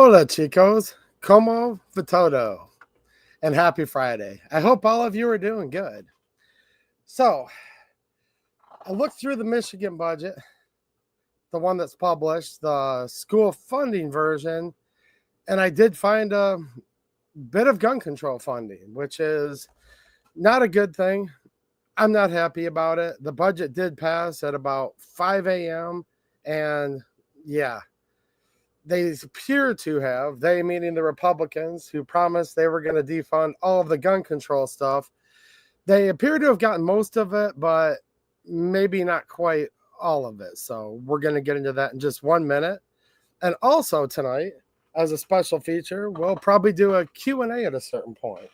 Hola, chicos. Como va todo? And happy Friday. I hope all of you are doing good. So, I looked through the Michigan budget, the one that's published, the school funding version, and I did find a bit of gun control funding, which is not a good thing. I'm not happy about it. The budget did pass at about 5 a.m. And yeah, they appear to have, they meaning the Republicans who promised they were going to defund all of the gun control stuff. They appear to have gotten most of it, but maybe not quite all of it. So we're going to get into that in just 1 minute. And also tonight, as a special feature, we'll probably do a Q&A at a certain point.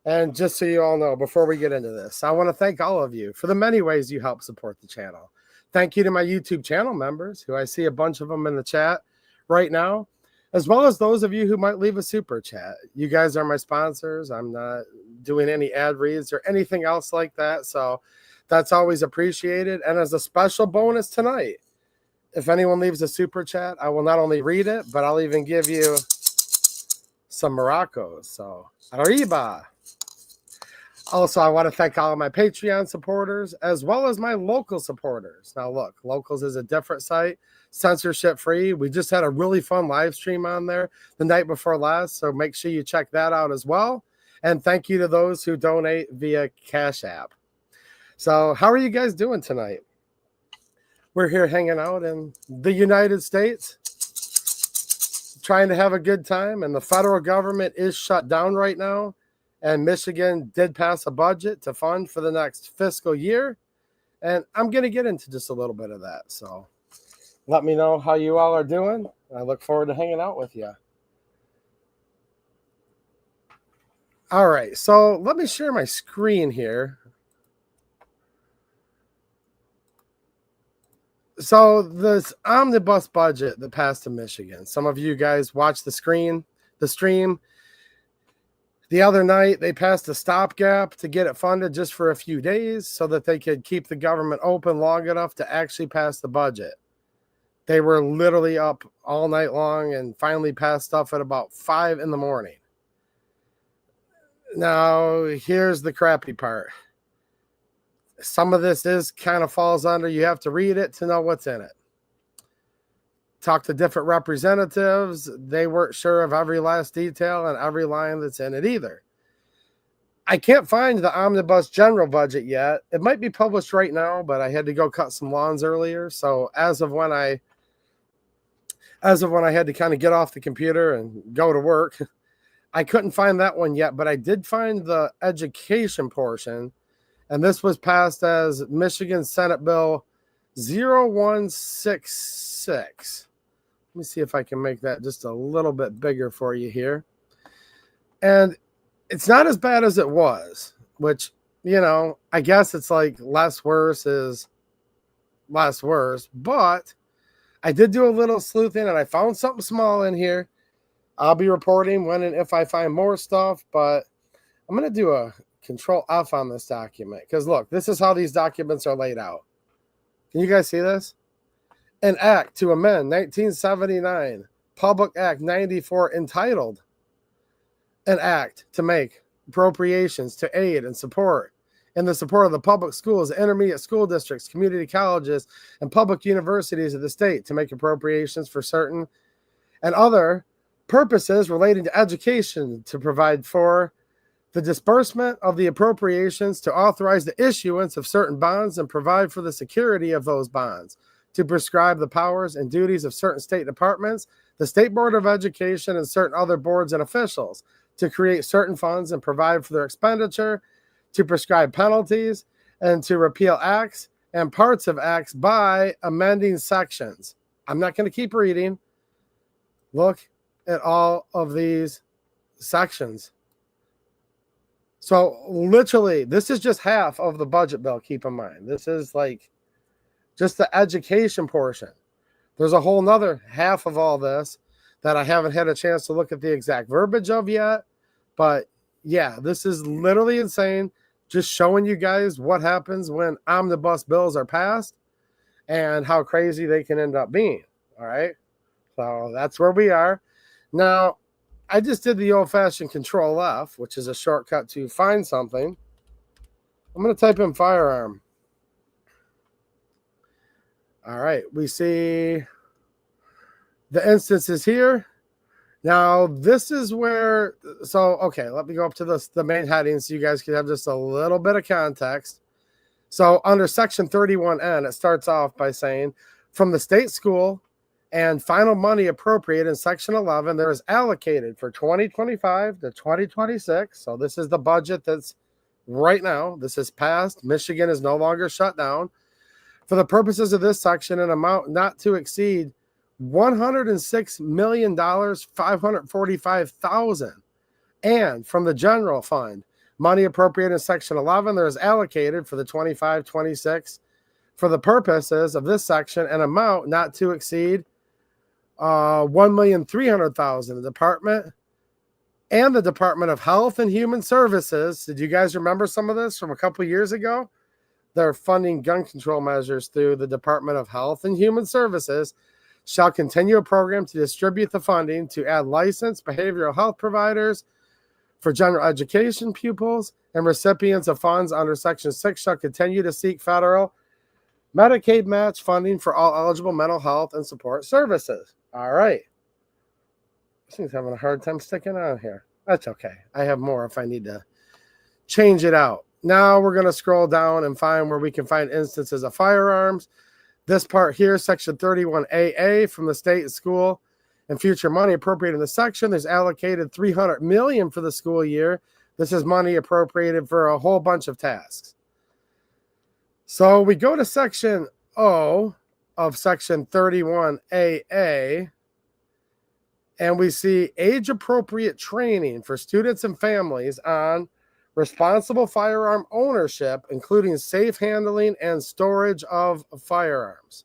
And just so you all know, before we get into this, I want to thank all of you for the many ways you help support the channel. Thank you to my YouTube channel members, who I see a bunch of them in the chat right now, as well as those of you who might leave a super chat. You guys are my sponsors. I'm not doing any ad reads or anything else like that, so that's always appreciated. And as a special bonus tonight, if anyone leaves a super chat, I will not only read it, but I'll even give you some Moroccos. So, arriba. Also, I want to thank all of my Patreon supporters, as well as my local supporters. Now, look, Locals is a different site, censorship-free. We just had a really fun live stream on there the night before last, so make sure you check that out as well. And thank you to those who donate via Cash App. So, how are you guys doing tonight? We're here hanging out in the United States, trying to have a good time, and the federal government is shut down right now. And Michigan did pass a budget to fund for the next fiscal year. And I'm going to get into just a little bit of that. So let me know how you all are doing. I look forward to hanging out with you. All right. So let me share my screen here. So this omnibus budget that passed in Michigan, some of you guys watched the stream. The other night, they passed a stopgap to get it funded just for a few days so that they could keep the government open long enough to actually pass the budget. They were literally up all night long and finally passed stuff at about 5 in the morning. Now, here's the crappy part. Some of this is kind of falls under, you have to read it to know what's in it. Talk to different representatives. They weren't sure of every last detail and every line that's in it either. I can't find the omnibus general budget yet. It might be published right now, but I had to go cut some lawns earlier. So as of when I had to kind of get off the computer and go to work, I couldn't find that one yet, but I did find the education portion, and this was passed as Michigan Senate Bill 0166. Let me see if I can make that just a little bit bigger for you here. And it's not as bad as it was, which, you know, I guess it's like less worse is less worse. But I did do a little sleuthing and I found something small in here. I'll be reporting when and if I find more stuff, but I'm going to do a Control F on this document because, look, this is how these documents are laid out. Can you guys see this? An act to amend 1979 Public Act 94 entitled an act to make appropriations to aid and support in the support of the public schools, intermediate school districts, community colleges, and public universities of the state to make appropriations for certain and other purposes relating to education, to provide for the disbursement of the appropriations, to authorize the issuance of certain bonds and provide for the security of those bonds, to prescribe the powers and duties of certain state departments, the State Board of Education, and certain other boards and officials, to create certain funds and provide for their expenditure, to prescribe penalties, and to repeal acts and parts of acts by amending sections. I'm not going to keep reading. Look at all of these sections. So literally, this is just half of the budget bill, keep in mind. This is like just the education portion. There's a whole nother half of all this that I haven't had a chance to look at the exact verbiage of yet. But yeah, this is literally insane. Just showing you guys what happens when omnibus bills are passed and how crazy they can end up being. All right. So that's where we are. Now, I just did the old-fashioned Control F, which is a shortcut to find something. I'm going to type in firearm. All right, we see the instances here. Now, this is where, okay, let me go up to the main heading so you guys can have just a little bit of context. So under section 31N, it starts off by saying, from the state school and final money appropriated in section 11, there is allocated for 2025 to 2026. So this is the budget that's right now. This is passed. Michigan is no longer shut down. For the purposes of this section, an amount not to exceed $106,545,000. And from the general fund, money appropriated in section 11, there is allocated for the 25-26 for the purposes of this section, an amount not to exceed $1,300,000. The department and the Department of Health and Human Services. Did you guys remember some of this from a couple years ago? They're funding gun control measures through the Department of Health and Human Services. Shall continue a program to distribute the funding to add licensed behavioral health providers for general education pupils, and recipients of funds under Section 6 shall continue to seek federal Medicaid match funding for all eligible mental health and support services. All right. This thing's having a hard time sticking on here. That's okay. I have more if I need to change it out. Now we're going to scroll down and find where we can find instances of firearms. This part here, section 31AA, from the state school and future money appropriated in the section. There's allocated $300 million for the school year. This is money appropriated for a whole bunch of tasks. So we go to section O of section 31AA, and we see age-appropriate training for students and families on responsible firearm ownership, including safe handling and storage of firearms.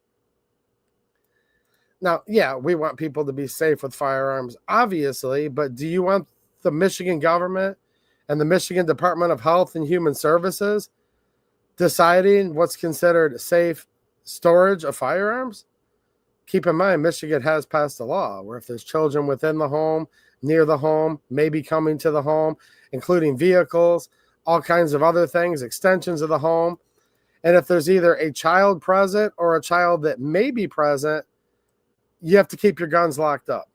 Now, yeah, we want people to be safe with firearms, obviously, but do you want the Michigan government and the Michigan Department of Health and Human Services deciding what's considered safe storage of firearms? Keep in mind, Michigan has passed a law where if there's children within the home, near the home, maybe coming to the home, including vehicles, all kinds of other things, extensions of the home, and if there's either a child present or a child that may be present, you have to keep your guns locked up.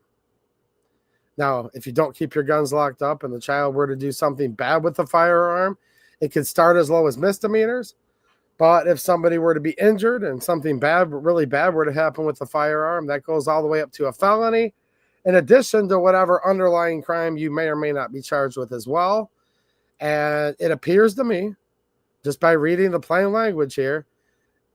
Now, if you don't keep your guns locked up and the child were to do something bad with the firearm, it could start as low as misdemeanors. But if somebody were to be injured and something bad, really bad, were to happen with the firearm, that goes all the way up to a felony, in addition to whatever underlying crime you may or may not be charged with as well. And it appears to me, just by reading the plain language here,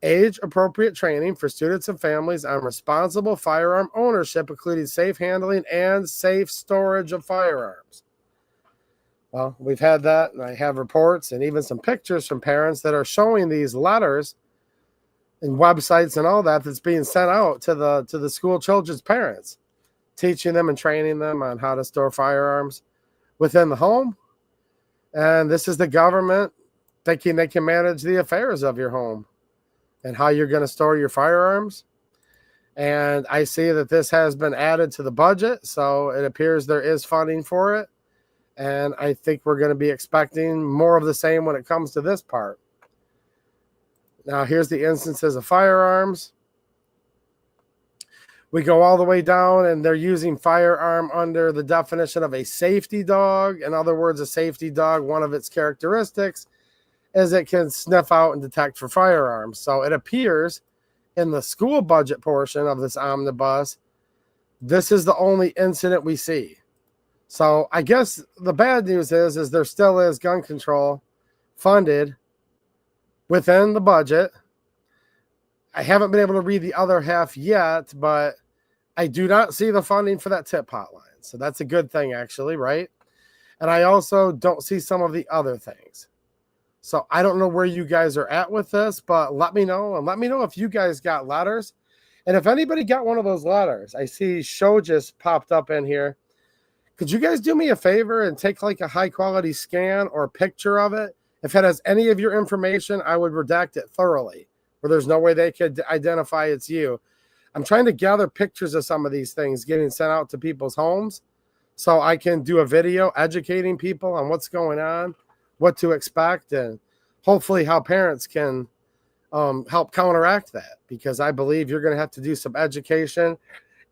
age-appropriate training for students and families on responsible firearm ownership, including safe handling and safe storage of firearms. Well, we've had that, and I have reports and even some pictures from parents that are showing these letters and websites and all that that's being sent out to the school children's parents, teaching them and training them on how to store firearms within the home. And this is the government thinking they can manage the affairs of your home and how you're going to store your firearms. And I see that this has been added to the budget, so it appears there is funding for it. And I think we're going to be expecting more of the same when it comes to this part. Now, here's the instances of firearms. We go all the way down, and they're using firearm under the definition of a safety dog. In other words, a safety dog, one of its characteristics is it can sniff out and detect for firearms. So it appears in the school budget portion of this omnibus, this is the only incident we see. So I guess the bad news is there still is gun control funded within the budget. I haven't been able to read the other half yet, but I do not see the funding for that tip hotline. So that's a good thing, actually, right? And I also don't see some of the other things. So I don't know where you guys are at with this, but let me know. And let me know if you guys got letters. And if anybody got one of those letters, I see show just popped up in here. Could you guys do me a favor and take like a high quality scan or picture of it? If it has any of your information, I would redact it thoroughly, where there's no way they could identify it's you. I'm trying to gather pictures of some of these things getting sent out to people's homes so I can do a video educating people on what's going on, what to expect, and hopefully how parents can help counteract that, because I believe you're going to have to do some education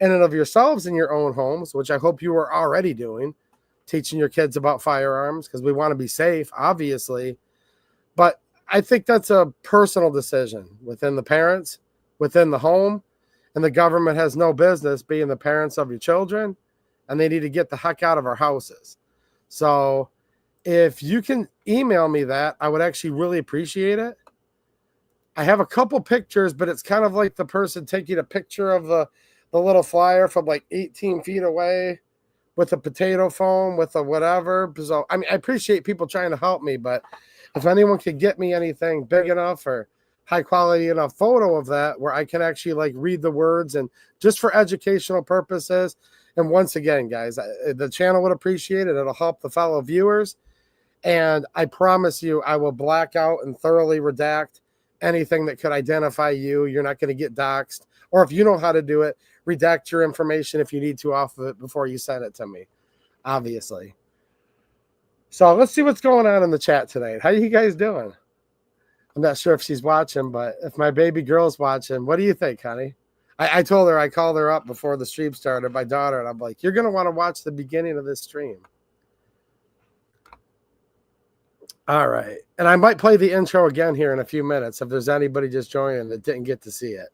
in and of yourselves in your own homes, which I hope you are already doing, teaching your kids about firearms, because we want to be safe, obviously. But I think that's a personal decision within the parents, within the home, and the government has no business being the parents of your children, and they need to get the heck out of our houses. So if you can email me that, I would actually really appreciate it. I have a couple pictures, but it's kind of like the person taking a picture of the little flyer from like 18 feet away with a potato phone, with a whatever. So, I mean, I appreciate people trying to help me, but if anyone could get me anything big enough or high quality enough photo of that where I can actually like read the words and just for educational purposes. And once again, guys, the channel would appreciate it. It'll help the fellow viewers. And I promise you, I will black out and thoroughly redact anything that could identify you. You're not going to get doxxed. Or if you know how to do it, redact your information if you need to off of it before you send it to me, obviously. So let's see what's going on in the chat tonight. How you guys doing? I'm not sure if she's watching, but if my baby girl's watching, what do you think, honey? I told her, I called her up before the stream started, my daughter, and I'm like, you're going to want to watch the beginning of this stream. All right. And I might play the intro again here in a few minutes if there's anybody just joining that didn't get to see it.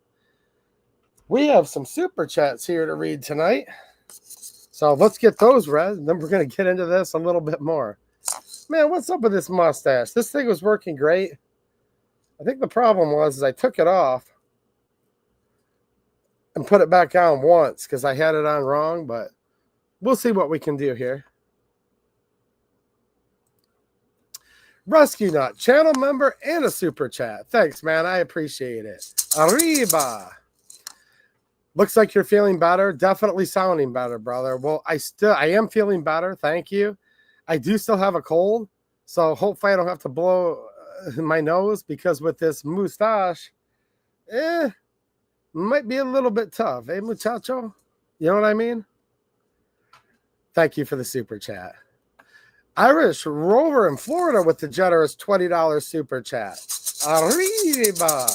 We have some super chats here to read tonight. So let's get those read, and then we're going to get into this a little bit more. Man, what's up with this mustache? This thing was working great. I think the problem was I took it off and put it back on once because I had it on wrong, but we'll see what we can do here. Rescue Nut, channel member, and a super chat. Thanks, man. I appreciate it. Arriba. Looks like you're feeling better. Definitely sounding better, brother. Well, I am feeling better. Thank you. I do still have a cold, so hopefully I don't have to blow my nose, because with this mustache, might be a little bit tough. Eh, muchacho? You know what I mean? Thank you for the super chat. Irish Rover in Florida with the generous $20 super chat. Arriba.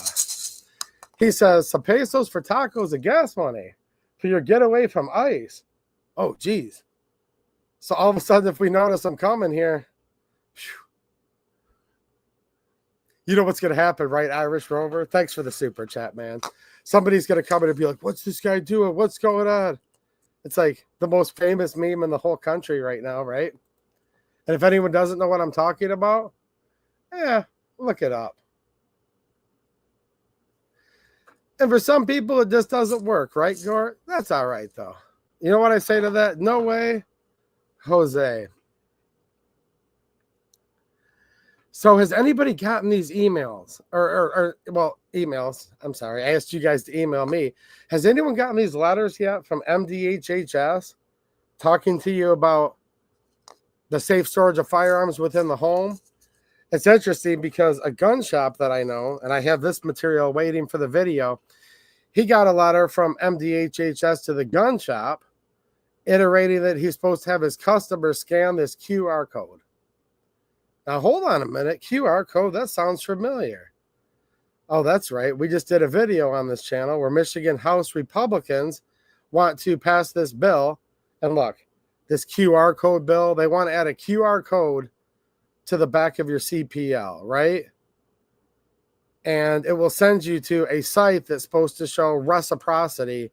He says, some pesos for tacos and gas money for your getaway from ICE. Oh, geez. So all of a sudden, if we notice I'm coming here, whew, you know what's going to happen, right, Irish Rover? Thanks for the super chat, man. Somebody's going to come in and be like, what's this guy doing? What's going on? It's like the most famous meme in the whole country right now, right? And if anyone doesn't know what I'm talking about, look it up. And for some people, it just doesn't work, right, Gort? That's all right, though. You know what I say to that? No way, Jose. So has anybody gotten these emails? Well, emails. I'm sorry. I asked you guys to email me. Has anyone gotten these letters yet from MDHHS talking to you about the safe storage of firearms within the home? It's interesting because a gun shop that I know, and I have this material waiting for the video, he got a letter from MDHHS to the gun shop iterating that he's supposed to have his customer scan this QR code. Now, hold on a minute. QR code, that sounds familiar. Oh, that's right. We just did a video on this channel where Michigan House Republicans want to pass this bill. And look, this QR code bill, they want to add a QR code to the back of your CPL, right? And it will send you to a site that's supposed to show reciprocity,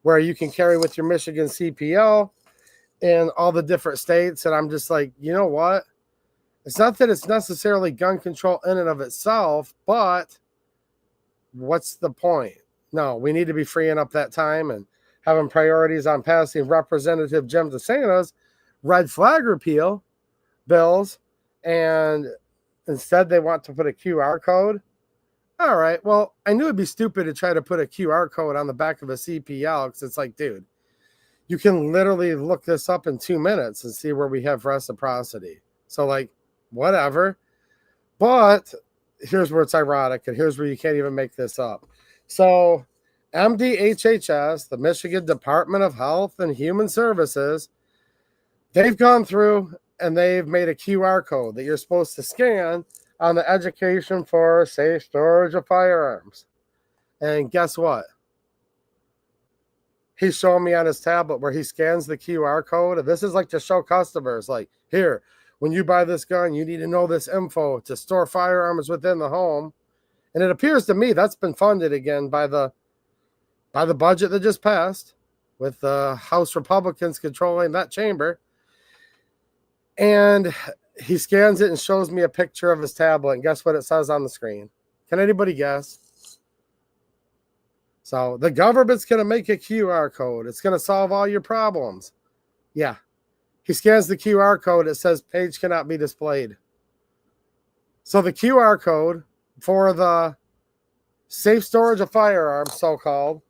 where you can carry with your Michigan CPL in all the different states. And I'm just like, you know what? It's not that it's necessarily gun control in and of itself, but what's the point? No, we need to be freeing up that time and having priorities on passing Representative Jim DeSantis red flag repeal bills, and instead they want to put a QR code. All right, well, I knew it'd be stupid to try to put a QR code on the back of a CPL, because it's like, dude, you can literally look this up in 2 minutes and see where we have reciprocity. So, like, whatever. But here's where it's ironic, and here's where you can't even make this up. So MDHHS, the Michigan Department of Health and Human Services, they've gone through and they've made a QR code that you're supposed to scan on the education for safe storage of firearms. And guess what? He's showing me on his tablet where he scans the QR code. And this is like to show customers, like, here, when you buy this gun, you need to know this info to store firearms within the home. And it appears to me that's been funded again by the budget that just passed, with the House Republicans controlling that chamber. And he scans it and shows me a picture of his tablet. And guess what it says on the screen? Can anybody guess? So the government's going to make a QR code. It's going to solve all your problems. Yeah. He scans the QR code. It says page cannot be displayed. So the QR code for the safe storage of firearms, so-called,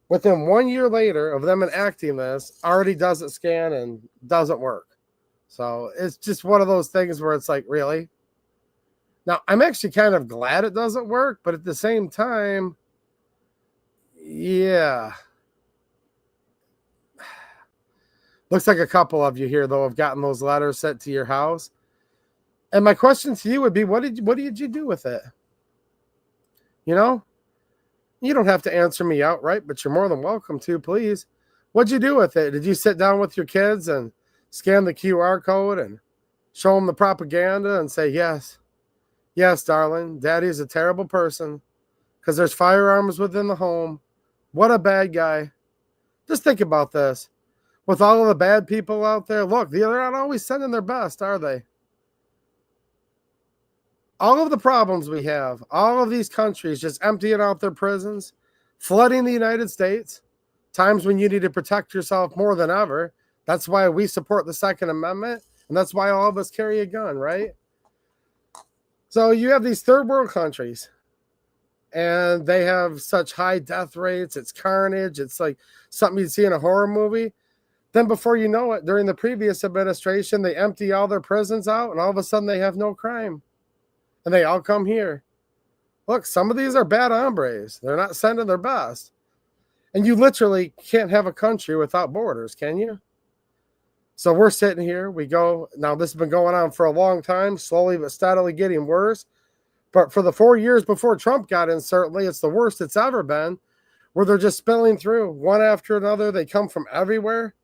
within 1 year later of them enacting this, already doesn't scan and doesn't work. So it's just one of those things where it's like, really? Now, I'm actually kind of glad it doesn't work, but at the same time, yeah. Looks like a couple of you here, though, have gotten those letters sent to your house. And my question to you would be, what did you do with it? You know? You don't have to answer me outright, but you're more than welcome to, please. What'd you do with it? Did you sit down with your kids and scan the QR code and show them the propaganda and say, yes, darling, daddy's a terrible person because there's firearms within the home. What a bad guy. Just think about this. With all of the bad people out there, look, they're not always sending their best, are they? All of the problems we have, all of these countries just emptying out their prisons, flooding the United States, times when you need to protect yourself more than ever. That's why we support the Second Amendment, and that's why all of us carry a gun, right? So you have these third world countries, and they have such high death rates. It's carnage. It's like something you'd see in a horror movie. Then before you know it, during the previous administration, they empty all their prisons out, and all of a sudden they have no crime. And they all come here. Look, some of these are bad hombres. They're not sending their best. And you literally can't have a country without borders, can you? So we're sitting here. We go, now this has been going on for a long time, slowly but steadily getting worse. But for the 4 years before Trump got in, certainly it's the worst it's ever been, where they're just spilling through one after another. They come from everywhere.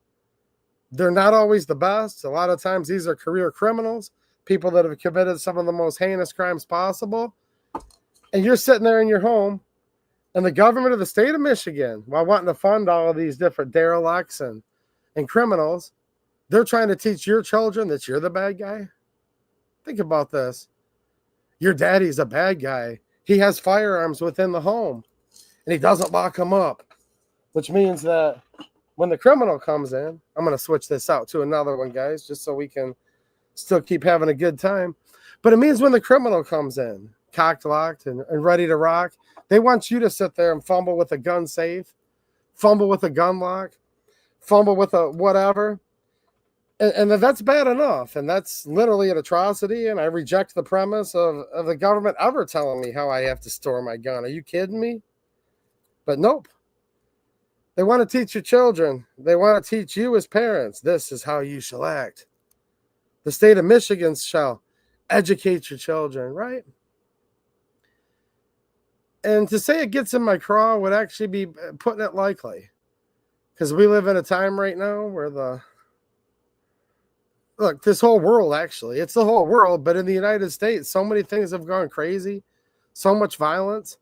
They're not always the best. A lot of times these are career criminals, people that have committed some of the most heinous crimes possible. And you're sitting there in your home, and the government of the state of Michigan, while wanting to fund all of these different derelicts and criminals, they're trying to teach your children that you're the bad guy. Think about this. Your daddy's a bad guy. He has firearms within the home, and he doesn't lock them up, which means that when the criminal comes in, I'm going to switch this out to another one, guys, just so we can still keep having a good time. But it means when the criminal comes in, cocked, locked, and ready to rock, they want you to sit there and fumble with a gun safe, fumble with a gun lock, fumble with a whatever. And that's bad enough. And that's literally an atrocity. And I reject the premise of the government ever telling me how I have to store my gun. Are you kidding me? But nope. They want to teach your children. They want to teach you as parents. This is how you shall act. The state of Michigan shall educate your children, right? And to say it gets in my craw would actually be putting it lightly. Because we live in a time right now where look, this whole world, actually, it's the whole world, but in the United States, so many things have gone crazy, so much violence,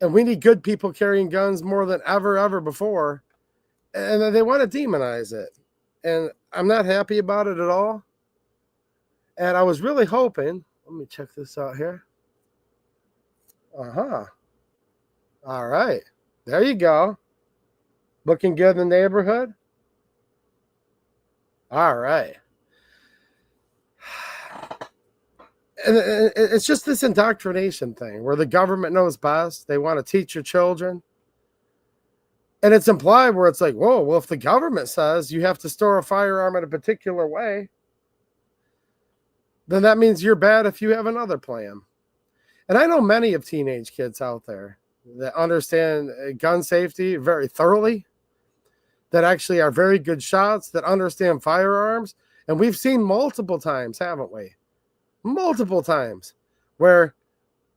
and we need good people carrying guns more than ever before, and they want to demonize it, and I'm not happy about it at all, and I was really hoping, let me check this out here, all right, there you go, looking good in the neighborhood, all right. And it's just this indoctrination thing where the government knows best. They want to teach your children. And it's implied where it's like, whoa, well, if the government says you have to store a firearm in a particular way, then that means you're bad if you have another plan. And I know many of teenage kids out there. that understand gun safety very thoroughly, that actually are very good shots, that understand firearms. And we've seen multiple times, haven't we? Multiple times where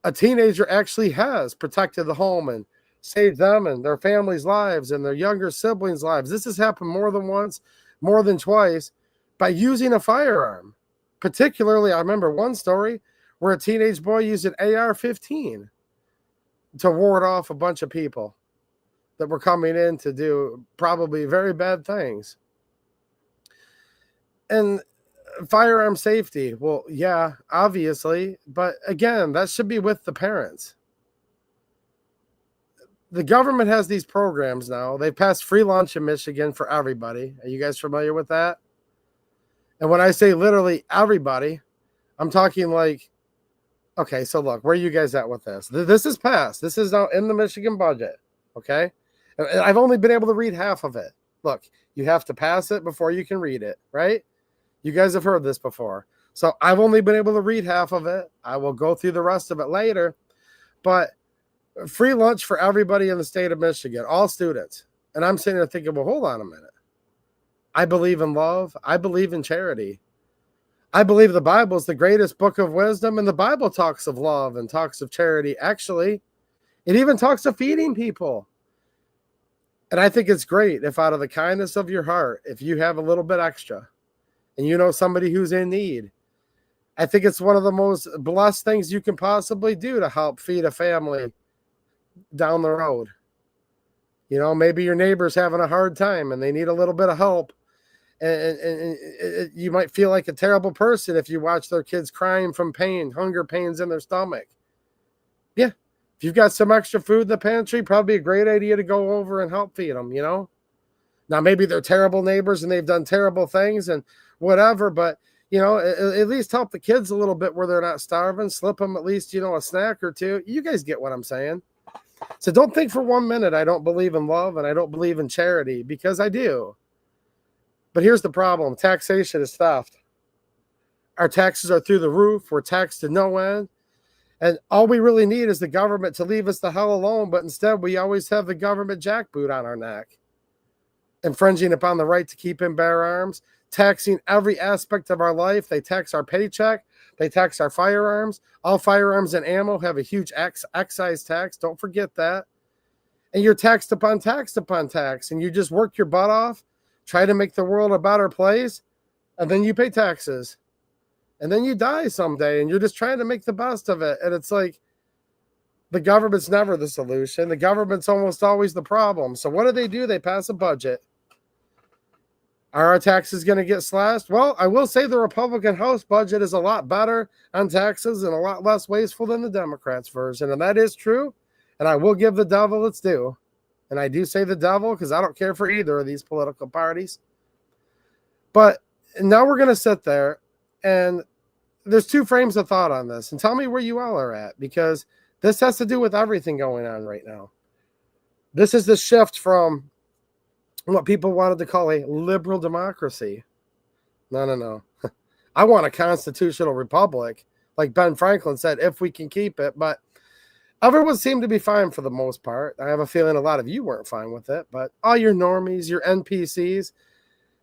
a teenager actually has protected the home and saved them and their families' lives and their younger siblings' lives. This has happened more than once, more than twice, by using a firearm. Particularly, I remember one story where a teenage boy used an AR-15 to ward off a bunch of people that were coming in to do probably very bad things. And firearm safety, well, yeah, obviously, but again, that should be with the parents. The government has these programs now. They've passed free lunch in Michigan for everybody. Are you guys familiar with that? And when I say literally everybody, I'm talking like, okay, so look, where are you guys at with this? This is passed. This is now in the Michigan budget, okay? And I've only been able to read half of it. Look, you have to pass it before you can read it, right? You guys have heard this before. So I've only been able to read half of it. I will go through the rest of it later. But free lunch for everybody in the state of Michigan, all students. And I'm sitting there thinking, well, hold on a minute. I believe in love. I believe in charity. I believe the Bible is the greatest book of wisdom, and the Bible talks of love and talks of charity. Actually, it even talks of feeding people. And I think it's great if out of the kindness of your heart, if you have a little bit extra and you know somebody who's in need, I think it's one of the most blessed things you can possibly do to help feed a family down the road. You know, maybe your neighbor's having a hard time and they need a little bit of help. And you might feel like a terrible person if you watch their kids crying from pain, hunger pains in their stomach. Yeah. If you've got some extra food in the pantry, probably a great idea to go over and help feed them, you know? Now, maybe they're terrible neighbors and they've done terrible things and whatever, but, you know, at least help the kids a little bit where they're not starving, slip them at least, you know, a snack or two. You guys get what I'm saying. So don't think for 1 minute I don't believe in love and I don't believe in charity, because I do. But here's the problem. Taxation is theft. Our taxes are through the roof. We're taxed to no end. And all we really need is the government to leave us the hell alone. But instead, we always have the government jackboot on our neck, infringing upon the right to keep and bear arms, taxing every aspect of our life. They tax our paycheck. They tax our firearms. All firearms and ammo have a huge excise tax. Don't forget that. And you're taxed upon tax upon tax. And you just work your butt off, try to make the world a better place, and then you pay taxes. And then you die someday, and you're just trying to make the best of it. And it's like, the government's never the solution. The government's almost always the problem. So what do? They pass a budget. Are our taxes going to get slashed? Well, I will say the Republican House budget is a lot better on taxes and a lot less wasteful than the Democrats' version. And that is true. And I will give the devil its due. And I do say the devil because I don't care for either of these political parties. But now we're going to sit there, and there's two frames of thought on this. And tell me where you all are at, because this has to do with everything going on right now. This is the shift from what people wanted to call a liberal democracy. No. I want a constitutional republic, like Ben Franklin said, if we can keep it. But everyone seemed to be fine for the most part. I have a feeling a lot of you weren't fine with it, but all your normies, your NPCs,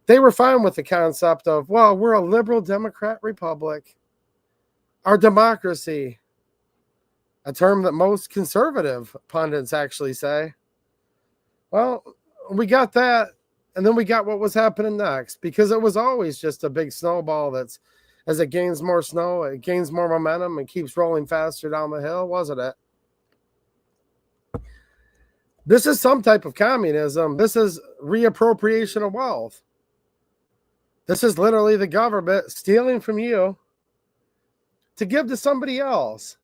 they were fine with the concept of, well, we're a liberal Democrat republic. Our democracy, a term that most conservative pundits actually say. Well, we got that, and then we got what was happening next, because it was always just a big snowball that's, as it gains more snow, it gains more momentum and keeps rolling faster down the hill, wasn't it? This is some type of communism. This is reappropriation of wealth. This is literally the government stealing from you to give to somebody else.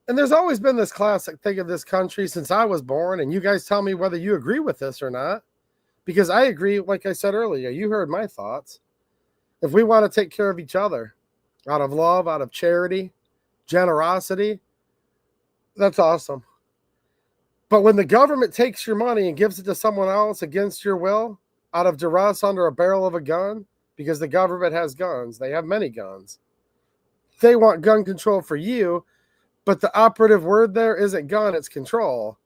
And there's always been this classic thing of this country since I was born, and you guys tell me whether you agree with this or not, because I agree, like I said earlier, you heard my thoughts. If we want to take care of each other out of love, out of charity, generosity, that's awesome. But when the government takes your money and gives it to someone else against your will, out of duress under a barrel of a gun, because the government has guns, they have many guns. They want gun control for you, But the operative word there isn't gun, it's control.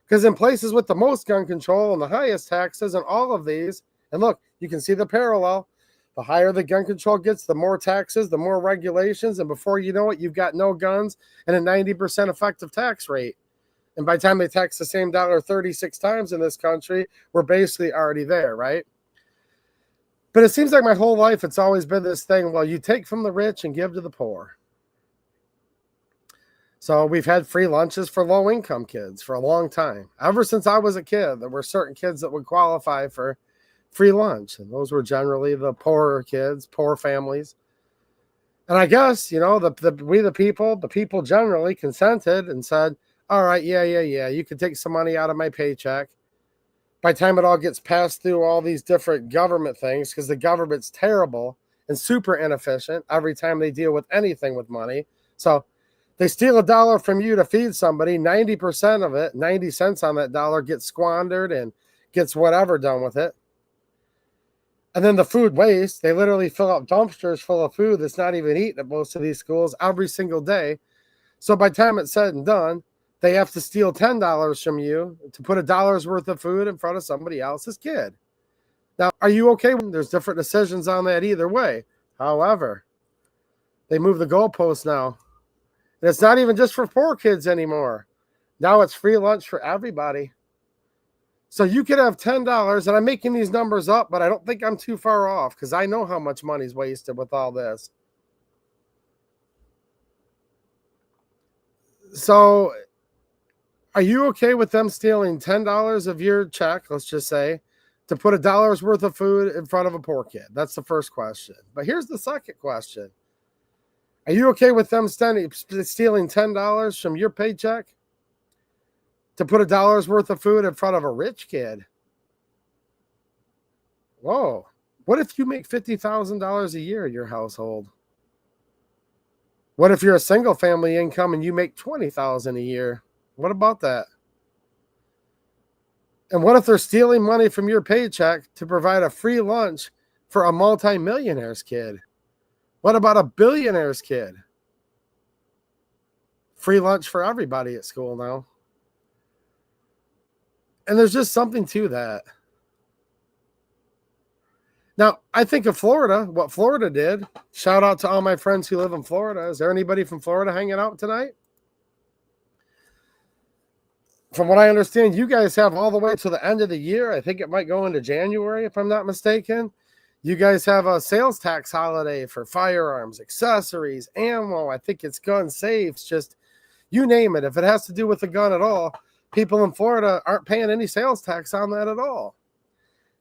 Because in places with the most gun control and the highest taxes and all of these, and look, you can see the parallel. The higher the gun control gets, the more taxes, the more regulations, and before you know it, you've got no guns and a 90% effective tax rate. And by the time they tax the same dollar 36 times in this country, we're basically already there, right? But it seems like my whole life it's always been this thing, well, you take from the rich and give to the poor. So we've had free lunches for low-income kids for a long time. Ever since I was a kid, there were certain kids that would qualify for free lunch, and those were generally the poorer kids, poor families. And I guess, you know, the people generally consented and said, all right, yeah, you can take some money out of my paycheck. By the time it all gets passed through all these different government things, because the government's terrible and super inefficient every time they deal with anything with money. So they steal $1 from you to feed somebody, 90% of it, 90 cents on that dollar gets squandered and gets whatever done with it. And then the food waste, they literally fill up dumpsters full of food that's not even eaten at most of these schools every single day. So by the time it's said and done, they have to steal $10 from you to put $1 worth of food in front of somebody else's kid. Now, are you okay when there's different decisions on that either way? However, they move the goalposts now. And it's not even just for poor kids anymore. Now it's free lunch for everybody. So you could have $10, and I'm making these numbers up, but I don't think I'm too far off because I know how much money's wasted with all this. So are you okay with them stealing $10 of your check, let's just say, to put $1 worth of food in front of a poor kid? That's the first question. But here's the second question. Are you okay with them stealing $10 from your paycheck to put $1 worth of food in front of a rich kid? Whoa. What if you make $50,000 a year in your household? What if you're a single family income and you make $20,000 a year? What about that? And what if they're stealing money from your paycheck to provide a free lunch for a multimillionaire's kid? What about a billionaire's kid? Free lunch for everybody at school now. And there's just something to that. Now, I think of Florida, what Florida did. Shout out to all my friends who live in Florida. Is there anybody from Florida hanging out tonight? From what I understand, you guys have all the way to the end of the year. I think it might go into January, if I'm not mistaken. You guys have a sales tax holiday for firearms, accessories, ammo. I think it's gun safes, just you name it. If it has to do with a gun at all, people in Florida aren't paying any sales tax on that at all.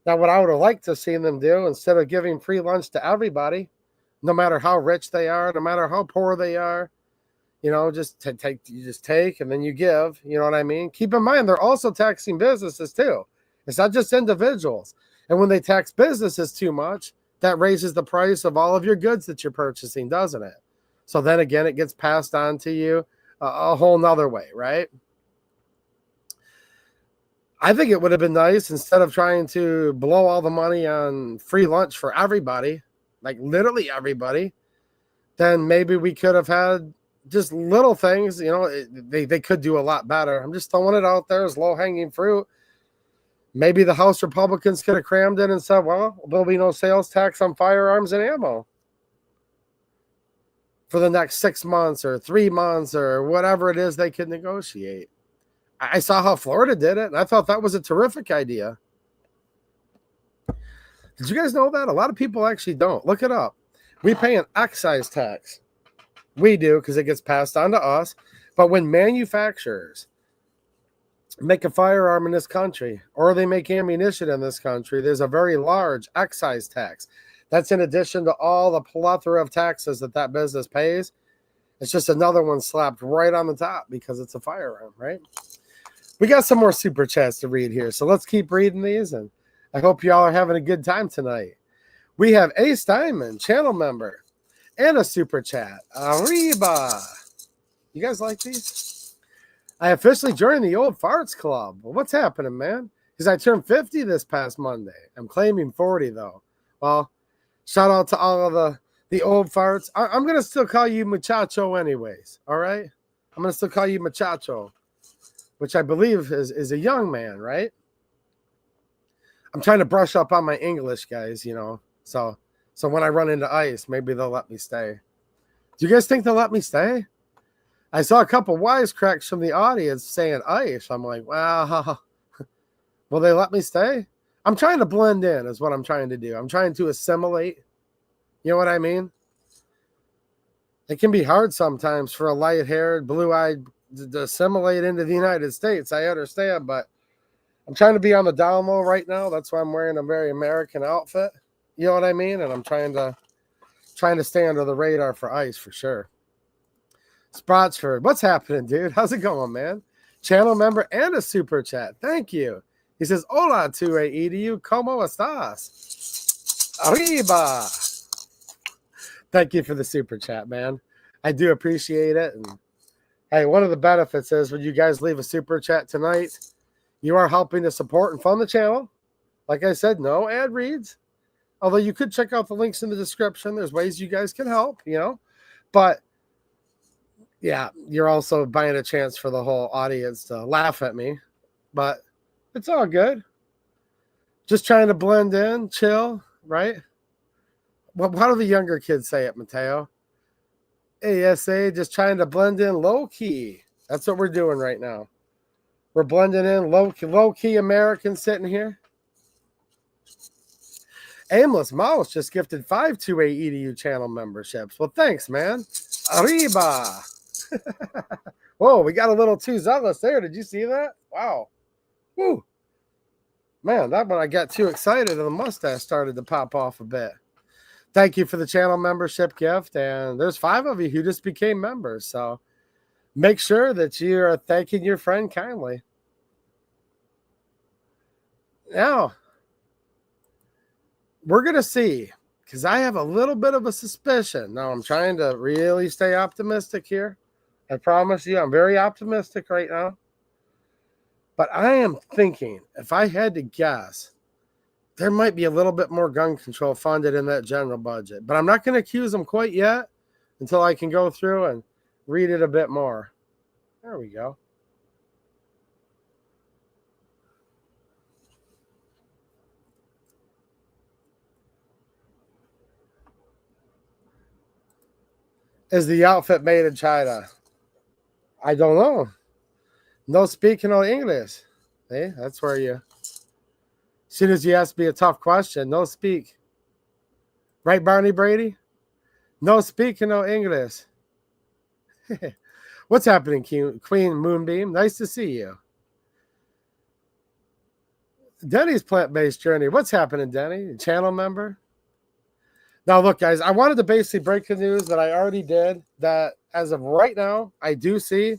Now, what I would have liked to have seen them do, instead of giving free lunch to everybody, no matter how rich they are, no matter how poor they are, you know, just take and then you give, you know what I mean? Keep in mind, they're also taxing businesses too. It's not just individuals. And when they tax businesses too much, that raises the price of all of your goods that you're purchasing, doesn't it? So then again, it gets passed on to you a whole nother way, right? I think it would have been nice, instead of trying to blow all the money on free lunch for everybody, like literally everybody, then maybe we could have had just little things, you know, they could do a lot better. I'm just throwing it out there as low-hanging fruit. Maybe the House Republicans could have crammed in and said, well, there'll be no sales tax on firearms and ammo for the next 6 months or 3 months or whatever it is they could negotiate. I saw how Florida did it, and I thought that was a terrific idea. Did you guys know that? A lot of people actually don't. Look it up. We pay an excise tax. We do, because it gets passed on to us. But when manufacturers make a firearm in this country, or they make ammunition in this country, there's a very large excise tax. That's in addition to all the plethora of taxes that business pays. It's just another one slapped right on the top because it's a firearm, right? We got some more super chats to read here, so let's keep reading these, and I hope y'all are having a good time tonight. We have Ace Diamond, channel member, and a super chat. Arriba. You guys like these? I officially joined the Old Farts Club. Well, what's happening, man? Because I turned 50 this past Monday. I'm claiming 40, though. Well, shout out to all of the old farts. I'm going to still call you muchacho anyways, all right? I'm going to still call you muchacho, which I believe is a young man, right? I'm trying to brush up on my English, guys, you know. So when I run into ICE, maybe they'll let me stay. Do you guys think they'll let me stay? I saw a couple wisecracks from the audience saying ICE. I'm like, wow, will they let me stay? I'm trying to blend in is what I'm trying to do. I'm trying to assimilate. You know what I mean? It can be hard sometimes for a light-haired, blue-eyed to assimilate into the United States. I understand, but I'm trying to be on the down low right now. That's why I'm wearing a very American outfit. You know what I mean? And I'm trying to stay under the radar for ICE for sure. Spotsford, what's happening, dude? How's it going, man? Channel member and a super chat. Thank you. He says, hola, 2A Edu. ¿Cómo estás? Arriba. Thank you for the super chat, man. I do appreciate it. And hey, one of the benefits is when you guys leave a super chat tonight, you are helping to support and fund the channel. Like I said, no ad reads. Although you could check out the links in the description. There's ways you guys can help, you know. But, yeah, you're also buying a chance for the whole audience to laugh at me. But it's all good. Just trying to blend in, chill, right? Well, how do the younger kids say it, Mateo? ASA, just trying to blend in low-key. That's what we're doing right now. We're blending in low-key Americans sitting here. Aimless Mouse just gifted 5 2A Edu channel memberships. Well, thanks, man. Arriba. Whoa, we got a little too zealous there. Did you see that? Wow. Woo. Man, that when I got too excited and the mustache started to pop off a bit. Thank you for the channel membership gift. And there's 5 of you who just became members. So make sure that you are thanking your friend kindly. Now, we're going to see, because I have a little bit of a suspicion. Now, I'm trying to really stay optimistic here. I promise you, I'm very optimistic right now. But I am thinking, if I had to guess, there might be a little bit more gun control funded in that general budget. But I'm not going to accuse them quite yet until I can go through and read it a bit more. There we go. Is the outfit made in China? I don't know. No speaking no English. Hey, that's where you... As soon as you ask me a tough question, no speak. Right, Barney Brady? No speaking no English. What's happening, Queen Moonbeam? Nice to see you. Denny's plant-based journey. What's happening, Denny? Channel member? Now, look, guys, I wanted to basically break the news that I already did, that as of right now, I do see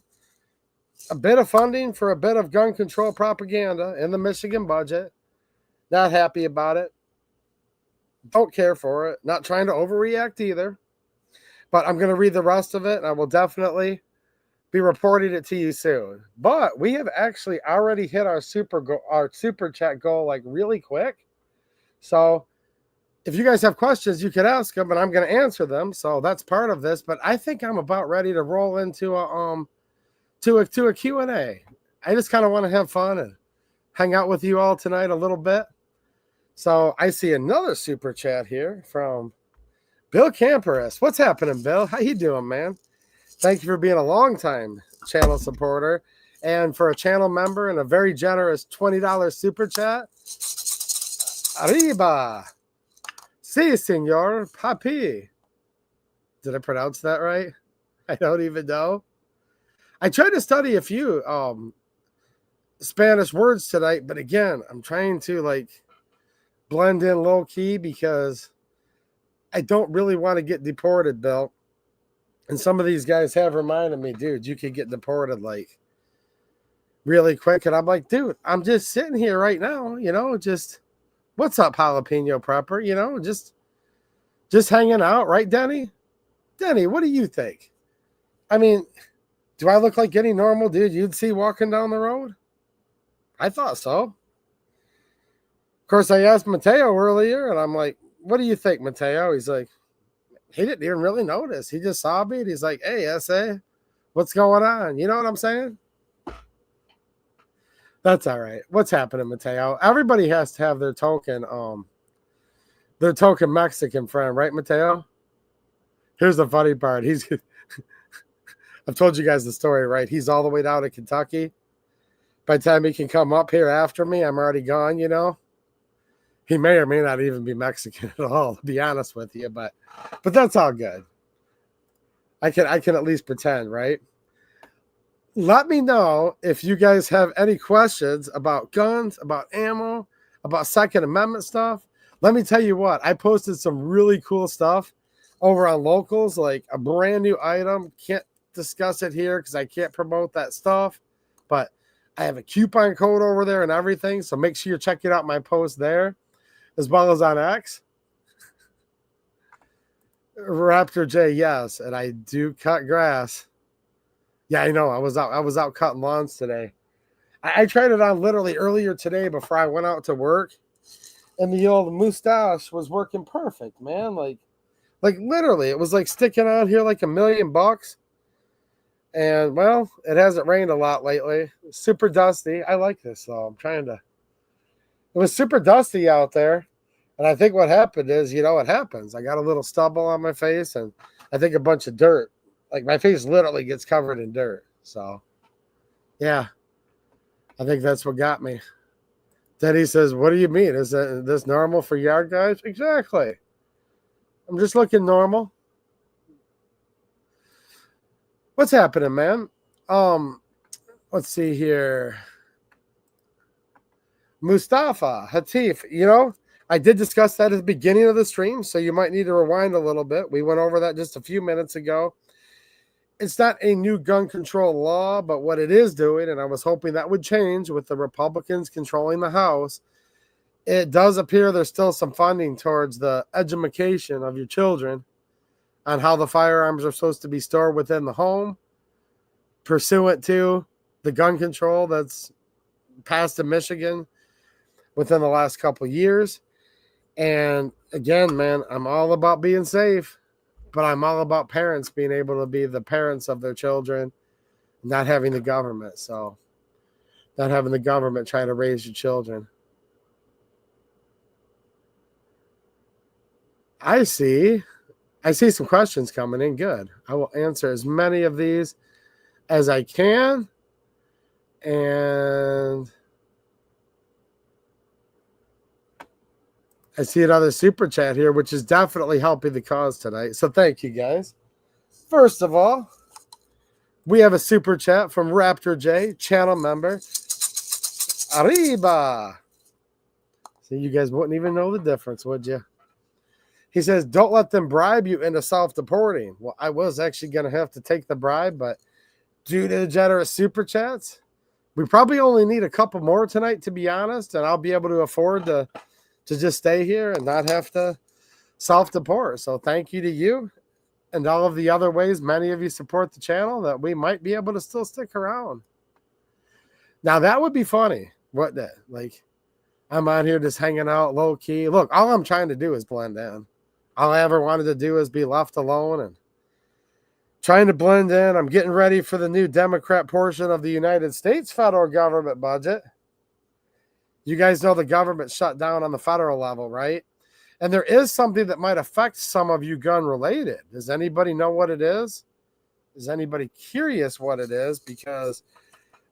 a bit of funding for a bit of gun control propaganda in the Michigan budget. Not happy about it. Don't care for it. Not trying to overreact either. But I'm going to read the rest of it, and I will definitely be reporting it to you soon. But we have actually already hit our super chat goal like really quick. So if you guys have questions, you could ask them, and I'm going to answer them. So that's part of this. But I think I'm about ready to roll into a Q&A. I just kind of want to have fun and hang out with you all tonight a little bit. So I see another super chat here from Bill Camperis. What's happening, Bill? How you doing, man? Thank you for being a long-time channel supporter and for a channel member and a very generous $20 super chat. Arriba. Si, senor papi. Did I pronounce that right? I don't even know. I tried to study a few Spanish words tonight, but again, I'm trying to like blend in low key because I don't really want to get deported, Bill. And some of these guys have reminded me, dude, you could get deported like really quick. And I'm like, dude, I'm just sitting here right now, you know, just what's up, jalapeno prepper, you know, just hanging out, right, Denny? Denny, what do you think? I mean, do I look like any normal dude you'd see walking down the road? I thought so. Of course, I asked Mateo earlier, and I'm like, what do you think, Mateo? He's like, he didn't even really notice. He just saw me, and he's like, hey, SA, What's going on? You know what I'm saying? That's all right. What's happening, Mateo? Everybody has to have their token Mexican friend, right, Mateo? Here's the funny part. I've told you guys the story, right? He's all the way down to Kentucky. By the time he can come up here after me, I'm already gone, you know? He may or may not even be Mexican at all, to be honest with you, but that's all good. I can at least pretend, right? Let me know if you guys have any questions about guns, about ammo, about Second Amendment stuff. Let me tell you what, I posted some really cool stuff over on Locals, like a brand new item. Can't discuss it here because I can't promote that stuff, but I have a coupon code over there and everything, so make sure you're checking out my post there, as well as on X. Raptor J, yes, and I do cut grass. Yeah, I know. I was out cutting lawns today. I tried it on literally earlier today before I went out to work, and the old mustache was working perfect, man. Like literally, it was like sticking out here like $1,000,000. And well, it hasn't rained a lot lately. It's super dusty. I like this though. It was super dusty out there. And I think what happened is, you know what happens. I got a little stubble on my face and I think a bunch of dirt. Like my face literally gets covered in dirt. So yeah, I think that's what got me. Then he says, what do you mean? Is this normal for yard guys? Exactly. I'm just looking normal. What's happening, man? Let's see here. Mustafa Hatif, you know, I did discuss that at the beginning of the stream, so you might need to rewind a little bit. We went over that just a few minutes ago. It's not a new gun control law, but what it is doing, and I was hoping that would change with the Republicans controlling the House, it does appear there's still some funding towards the education of your children on how the firearms are supposed to be stored within the home, pursuant to the gun control that's passed in Michigan within the last couple of years. And again, man, I'm all about being safe, but I'm all about parents being able to be the parents of their children, not having the government. So not having the government try to raise your children. I see some questions coming in. Good. I will answer as many of these as I can. And I see another super chat here, which is definitely helping the cause tonight. So thank you, guys. First of all, we have a super chat from Raptor J, channel member. Arriba. So you guys wouldn't even know the difference, would you? He says, don't let them bribe you into self-deporting. Well, I was actually going to have to take the bribe, but due to the generous super chats, we probably only need a couple more tonight, to be honest, and I'll be able to afford to just stay here and not have to self-deport. So thank you to you and all of the other ways many of you support the channel that we might be able to still stick around. Now, that would be funny, wouldn't it? Like, I'm out here just hanging out low-key. Look, all I'm trying to do is blend in. All I ever wanted to do is be left alone and trying to blend in. I'm getting ready for the new Democrat portion of the United States federal government budget. You guys know the government shut down on the federal level, right? And there is something that might affect some of you gun-related. Does anybody know what it is? Is anybody curious what it is? Because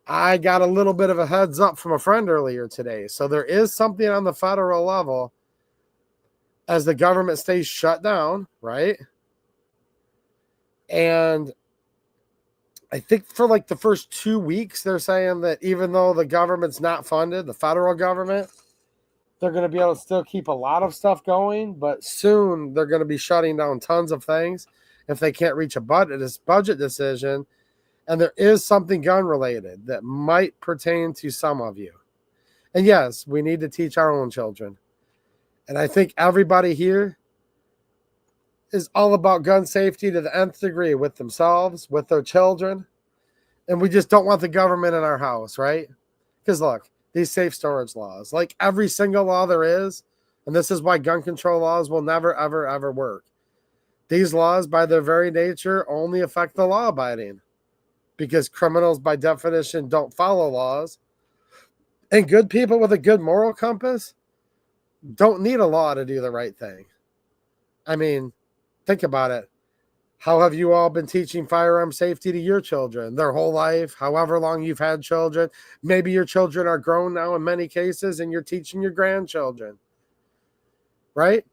I got a little bit of a heads up from a friend earlier today. So there is something on the federal level as the government stays shut down, right? And I think for like the first 2 weeks, they're saying that even though the government's not funded, the federal government, they're going to be able to still keep a lot of stuff going. But soon they're going to be shutting down tons of things if they can't reach a budget decision. And there is something gun related that might pertain to some of you. And yes, we need to teach our own children. And I think everybody here is all about gun safety to the nth degree with themselves, with their children. And we just don't want the government in our house, right? Because look, these safe storage laws, like every single law there is, and this is why gun control laws will never, ever, ever work. These laws, by their very nature, only affect the law-abiding. because criminals by definition don't follow laws. And good people with a good moral compass don't need a law to do the right thing. I mean, think about it. How have you all been teaching firearm safety to your children their whole life, however long you've had children? Maybe your children are grown now in many cases and you're teaching your grandchildren, right?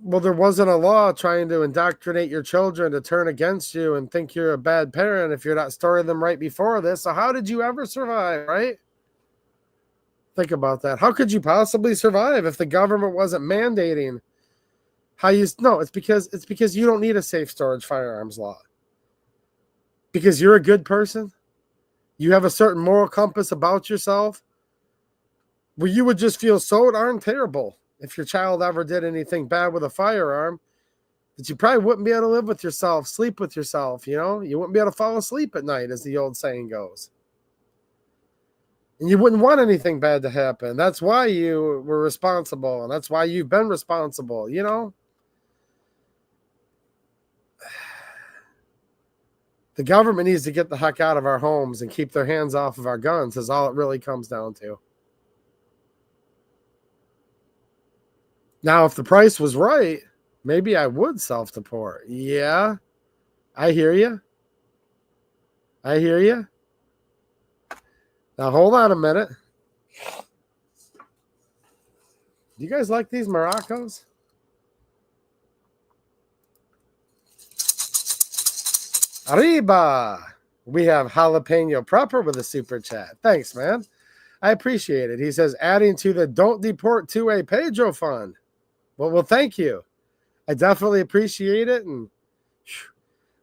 Well, there wasn't a law trying to indoctrinate your children to turn against you and think you're a bad parent if you're not storing them right before this. So how did you ever survive, right? Think about that. How could you possibly survive if the government wasn't mandating how you? No, it's because you don't need a safe storage firearms law. Because you're a good person. You have a certain moral compass about yourself where you would just feel so darn terrible if your child ever did anything bad with a firearm that you probably wouldn't be able to live with yourself, sleep with yourself, you know? You wouldn't be able to fall asleep at night, as the old saying goes. And you wouldn't want anything bad to happen. That's why you were responsible, and that's why you've been responsible, you know? The government needs to get the heck out of our homes and keep their hands off of our guns is all it really comes down to. Now, if the price was right, maybe I would self-deport. Yeah, I hear you. I hear you. Now, hold on a minute. Do you guys like these Moroccos? Arriba! We have Jalapeno Prepper with a super chat. Thanks, man. I appreciate it. He says, adding to the Don't Deport 2A Pedro Fund. Well, thank you. I definitely appreciate it, and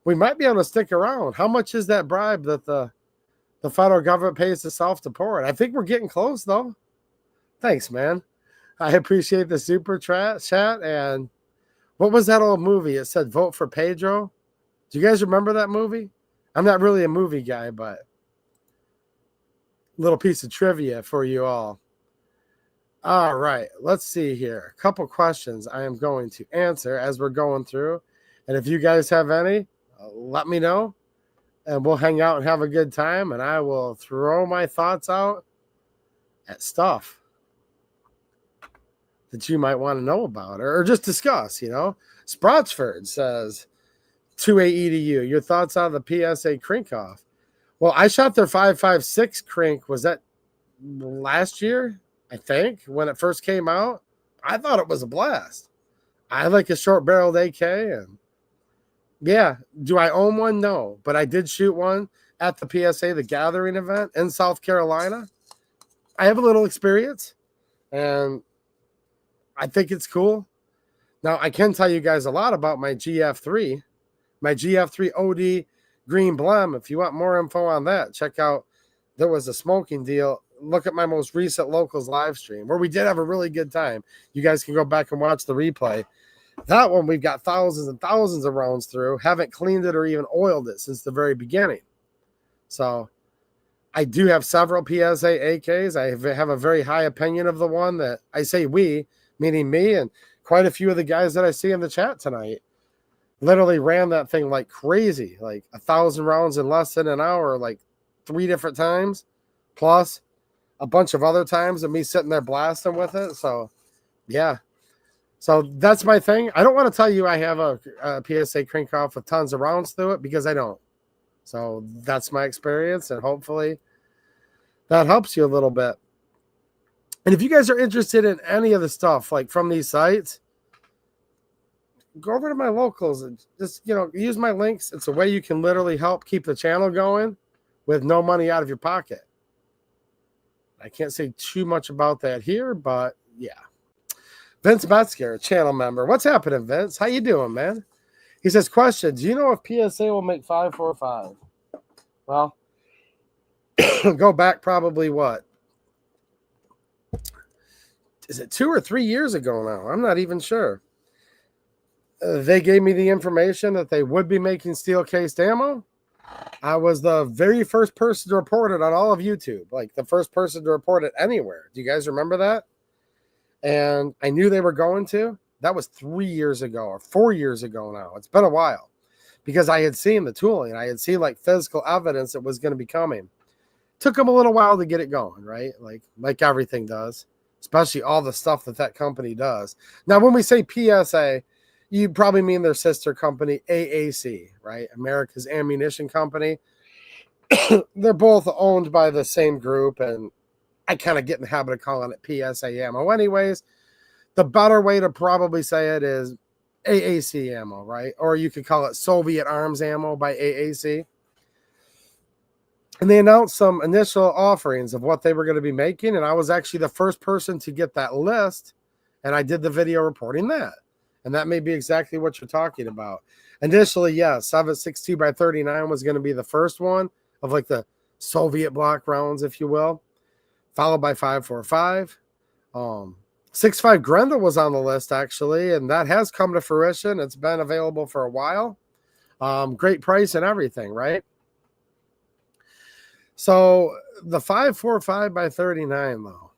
we might be able to stick around. How much is that bribe that the federal government pays to self-deport? I think we're getting close, though. Thanks, man. I appreciate the super chat. And what was that old movie? It said vote for Pedro. Do you guys remember that movie? I'm not really a movie guy, but a little piece of trivia for you all. All right, let's see here. A couple questions I am going to answer as we're going through. And if you guys have any, let me know. And we'll hang out and have a good time. And I will throw my thoughts out at stuff that you might want to know about or just discuss, you know. Sprotsford says, 2A EDU, your thoughts on the PSA crank off? Well, I shot their 5.56 crank. Was that last year? I think when it first came out, I thought it was a blast. I like a short barreled AK, and yeah, do I own one? No, but I did shoot one at the PSA, the gathering event in South Carolina. I have a little experience, and I think it's cool. Now, I can tell you guys a lot about my GF3 OD green blem. If you want more info on that, check out, there was a smoking deal. Look at my most recent locals live stream where we did have a really good time. You guys can go back and watch the replay. That one, we've got thousands and thousands of rounds through. Haven't cleaned it or even oiled it since the very beginning. So I do have several PSA AKs. I have a very high opinion of the one that I say we, meaning me and quite a few of the guys that I see in the chat tonight. Literally ran that thing like crazy, like 1,000 rounds in less than an hour, like 3 different times, plus a bunch of other times of me sitting there blasting with it. So, yeah. So that's my thing. I don't want to tell you I have a PSA crank off with tons of rounds through it because I don't. So that's my experience, and hopefully that helps you a little bit. And if you guys are interested in any of the stuff like from these sites, go over to my locals and just, you know, use my links. It's a way you can literally help keep the channel going with no money out of your pocket. I can't say too much about that here, but yeah. Vince Metzger, channel member. What's happening, Vince? How you doing, man? He says, question, do you know if PSA will make 545? Well, go back probably what? Is it 2 or 3 years ago now? I'm not even sure. They gave me the information that they would be making steel-cased ammo. I was the very first person to report it on all of YouTube, like the first person to report it anywhere. Do you guys remember that? And I knew they were going to. That was 3 years ago or 4 years ago now. It's been a while because I had seen the tooling. I had seen like physical evidence it was going to be coming. Took them a little while to get it going, right? Like everything does, especially all the stuff that company does. Now, when we say PSA, you probably mean their sister company, AAC, right? America's Ammunition Company. They're both owned by the same group, and I kind of get in the habit of calling it PSA ammo. Anyways, the better way to probably say it is AAC ammo, right? Or you could call it Soviet Arms Ammo by AAC. And they announced some initial offerings of what they were going to be making, and I was actually the first person to get that list, and I did the video reporting that. And that may be exactly what you're talking about. Initially, yeah, 7.62 by 39 was going to be the first one of like the Soviet block rounds, if you will, followed by 5.45. 6.5 Grendel was on the list, actually, and that has come to fruition. It's been available for a while. Great price and everything, right? So the 5.45 by 39, though.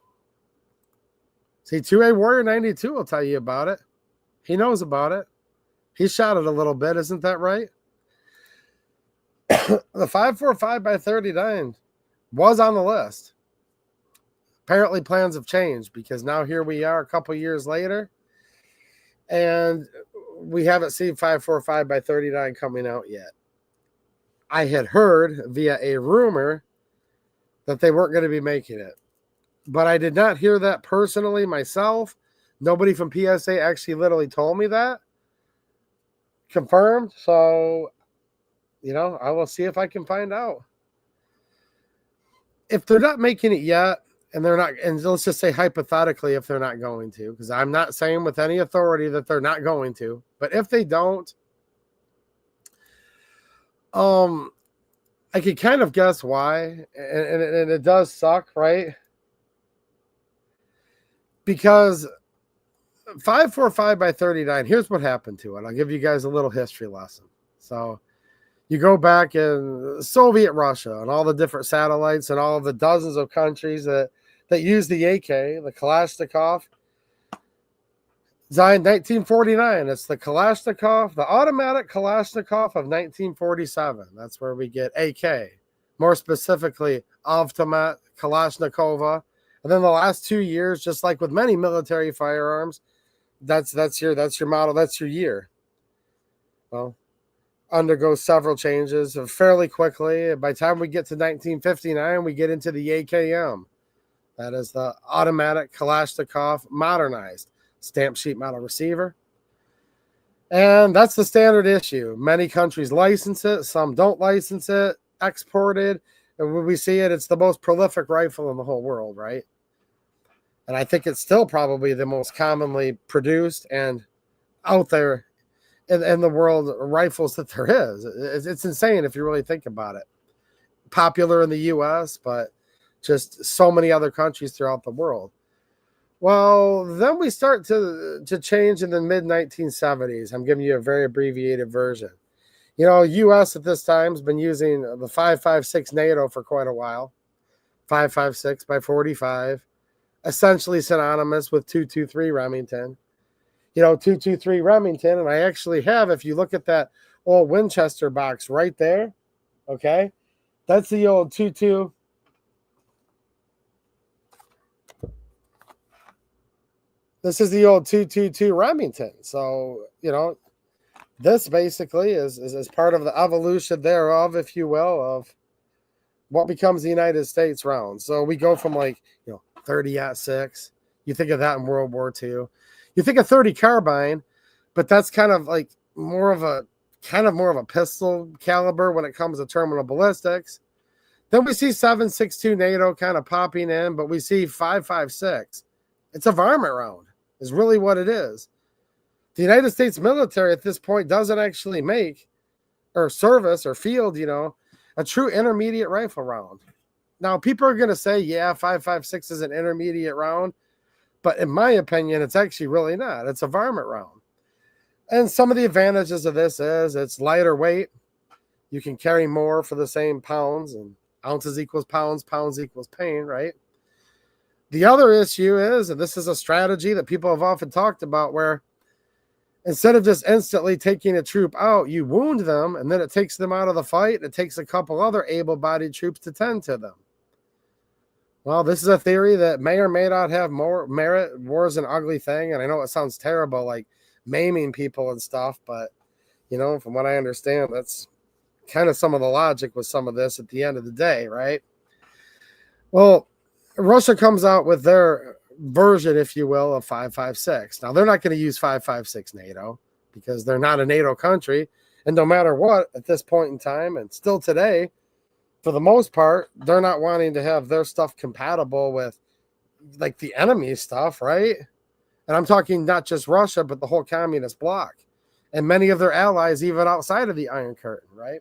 See, 2A Warrior 92 will tell you about it. He knows about it. He shot it a little bit. Isn't that right? The 5.45 by 39 was on the list. Apparently plans have changed because now here we are a couple years later, and we haven't seen 5.45 by 39 coming out yet. I had heard via a rumor that they weren't going to be making it, but I did not hear that personally myself. Nobody from PSA actually literally told me that. Confirmed. So, I will see if I can find out. If they're not making it yet, and they're not, and let's just say hypothetically, if they're not going to, because I'm not saying with any authority that they're not going to, but if they don't, I could kind of guess why, and it does suck, right? Because 5.45 by 39, here's what happened to it. I'll give you guys a little history lesson. So you go back in Soviet Russia and all the different satellites and all of the dozens of countries that use the AK, the Kalashnikov. Designed 1949. It's the Kalashnikov, the automatic Kalashnikov of 1947. That's where we get AK. More specifically, Automat Kalashnikova. And then the last 2 years, just like with many military firearms, that's your model, that's your year. Well, undergoes several changes fairly quickly. By the time we get to 1959, we get into the AKM. That is the automatic Kalashnikov modernized stamp sheet metal receiver. And that's the standard issue. Many countries license it, some don't license it, exported. And when we see it, it's the most prolific rifle in the whole world, right? And I think it's still probably the most commonly produced and out there in the world rifles that there is. It's insane if you really think about it. Popular in the U.S., but just so many other countries throughout the world. Well, then we start to change in the mid-1970s. I'm giving you a very abbreviated version. U.S. at this time has been using the 5.56 NATO for quite a while. 5.56 by 45. Essentially synonymous with 2.23 Remington. 2.23 Remington, and I actually have, if you look at that old Winchester box right there, okay, that's the old 2.2. This is the old 2.22 Remington. So, this basically is part of the evolution thereof, if you will, of what becomes the United States round. So we go from 30-06. You think of that in World War II. You think of 30 carbine, but that's kind of more of a pistol caliber when it comes to terminal ballistics. Then we see 7.62 NATO kind of popping in, but we see 5.56. It's a varmint round, is really what it is. The United States military at this point doesn't actually make or service or field, a true intermediate rifle round. Now, people are going to say, yeah, 5.56 is an intermediate round. But in my opinion, it's actually really not. It's a varmint round. And some of the advantages of this is it's lighter weight. You can carry more for the same pounds, and ounces equals pounds, pounds equals pain, right? The other issue is, and this is a strategy that people have often talked about, where Instead of just instantly taking a troop out, you wound them, and then it takes them out of the fight. And it takes a couple other able-bodied troops to tend to them. Well, this is a theory that may or may not have more merit. War is an ugly thing, and I know it sounds terrible, like maiming people and stuff, but, you know, from what I understand, that's kind of some of the logic with some of this at the end of the day, right? Well, Russia comes out with their version, if you will, of 5.56. Now, they're not going to use 5.56 NATO because they're not a NATO country. And no matter what, at this point in time, and still today, for the most part, they're not wanting to have their stuff compatible with like the enemy stuff, right? And I'm talking not just Russia, but the whole communist bloc and many of their allies, even outside of the Iron Curtain, right?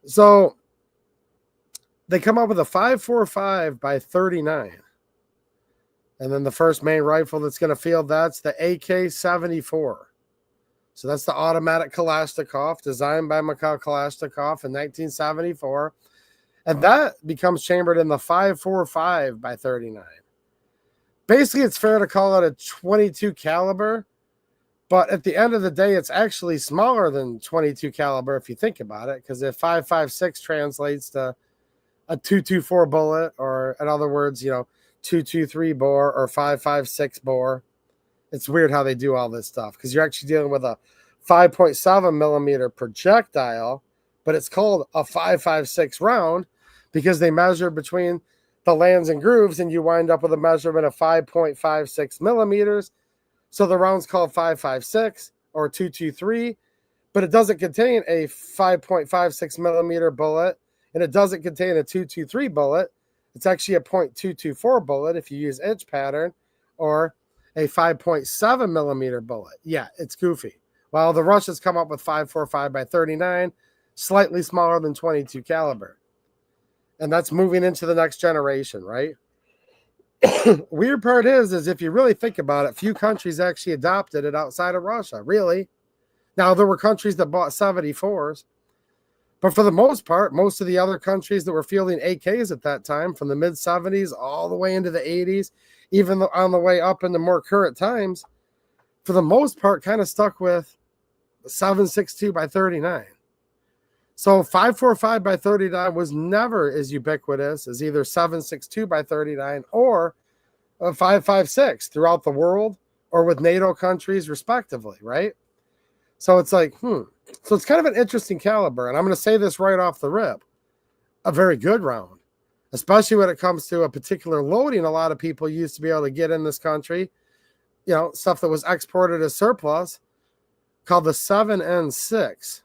So they come up with a 5.45 by 39. And then the first main rifle that's going to field that's the AK-74. So that's the automatic Kalashnikov designed by Mikhail Kalashnikov in 1974. And that becomes chambered in the 5.45 by 39. Basically, it's fair to call it a 22 caliber. But at the end of the day, it's actually smaller than 22 caliber if you think about it. Because if 5.56 translates to a 2.24 bullet, or in other words, you know, 2.23 bore or 5.56 bore. It's weird how they do all this stuff because you're actually dealing with a 5.7 millimeter projectile, but it's called a 5.56 round because they measure between the lands and grooves, and you wind up with a measurement of 5.56 millimeters. So the round's called 5.56 or 2.23, but it doesn't contain a 5.56 millimeter bullet, and it doesn't contain a 2.23 bullet. It's actually a .224 bullet if you use inch pattern, or a 5.7 millimeter bullet. Yeah, it's goofy. Well, the Russians come up with 5.45 by 39, slightly smaller than 22 caliber. And that's moving into the next generation, right? Weird part is if you really think about it, few countries actually adopted it outside of Russia, really. Now, there were countries that bought 74s, but for the most part, most of the other countries that were fielding AKs at that time, from the mid-70s all the way into the 80s, even on the way up into more current times, for the most part, kind of stuck with 7.62 by 39. So 5.45 by 39 was never as ubiquitous as either 7.62 by 39 or a 5.56 throughout the world or with NATO countries, respectively, right? So it's like, So it's kind of an interesting caliber. And I'm going to say this right off the rip. A very good round, especially when it comes to a particular loading a lot of people used to be able to get in this country. You know, stuff that was exported as surplus called the 7N6.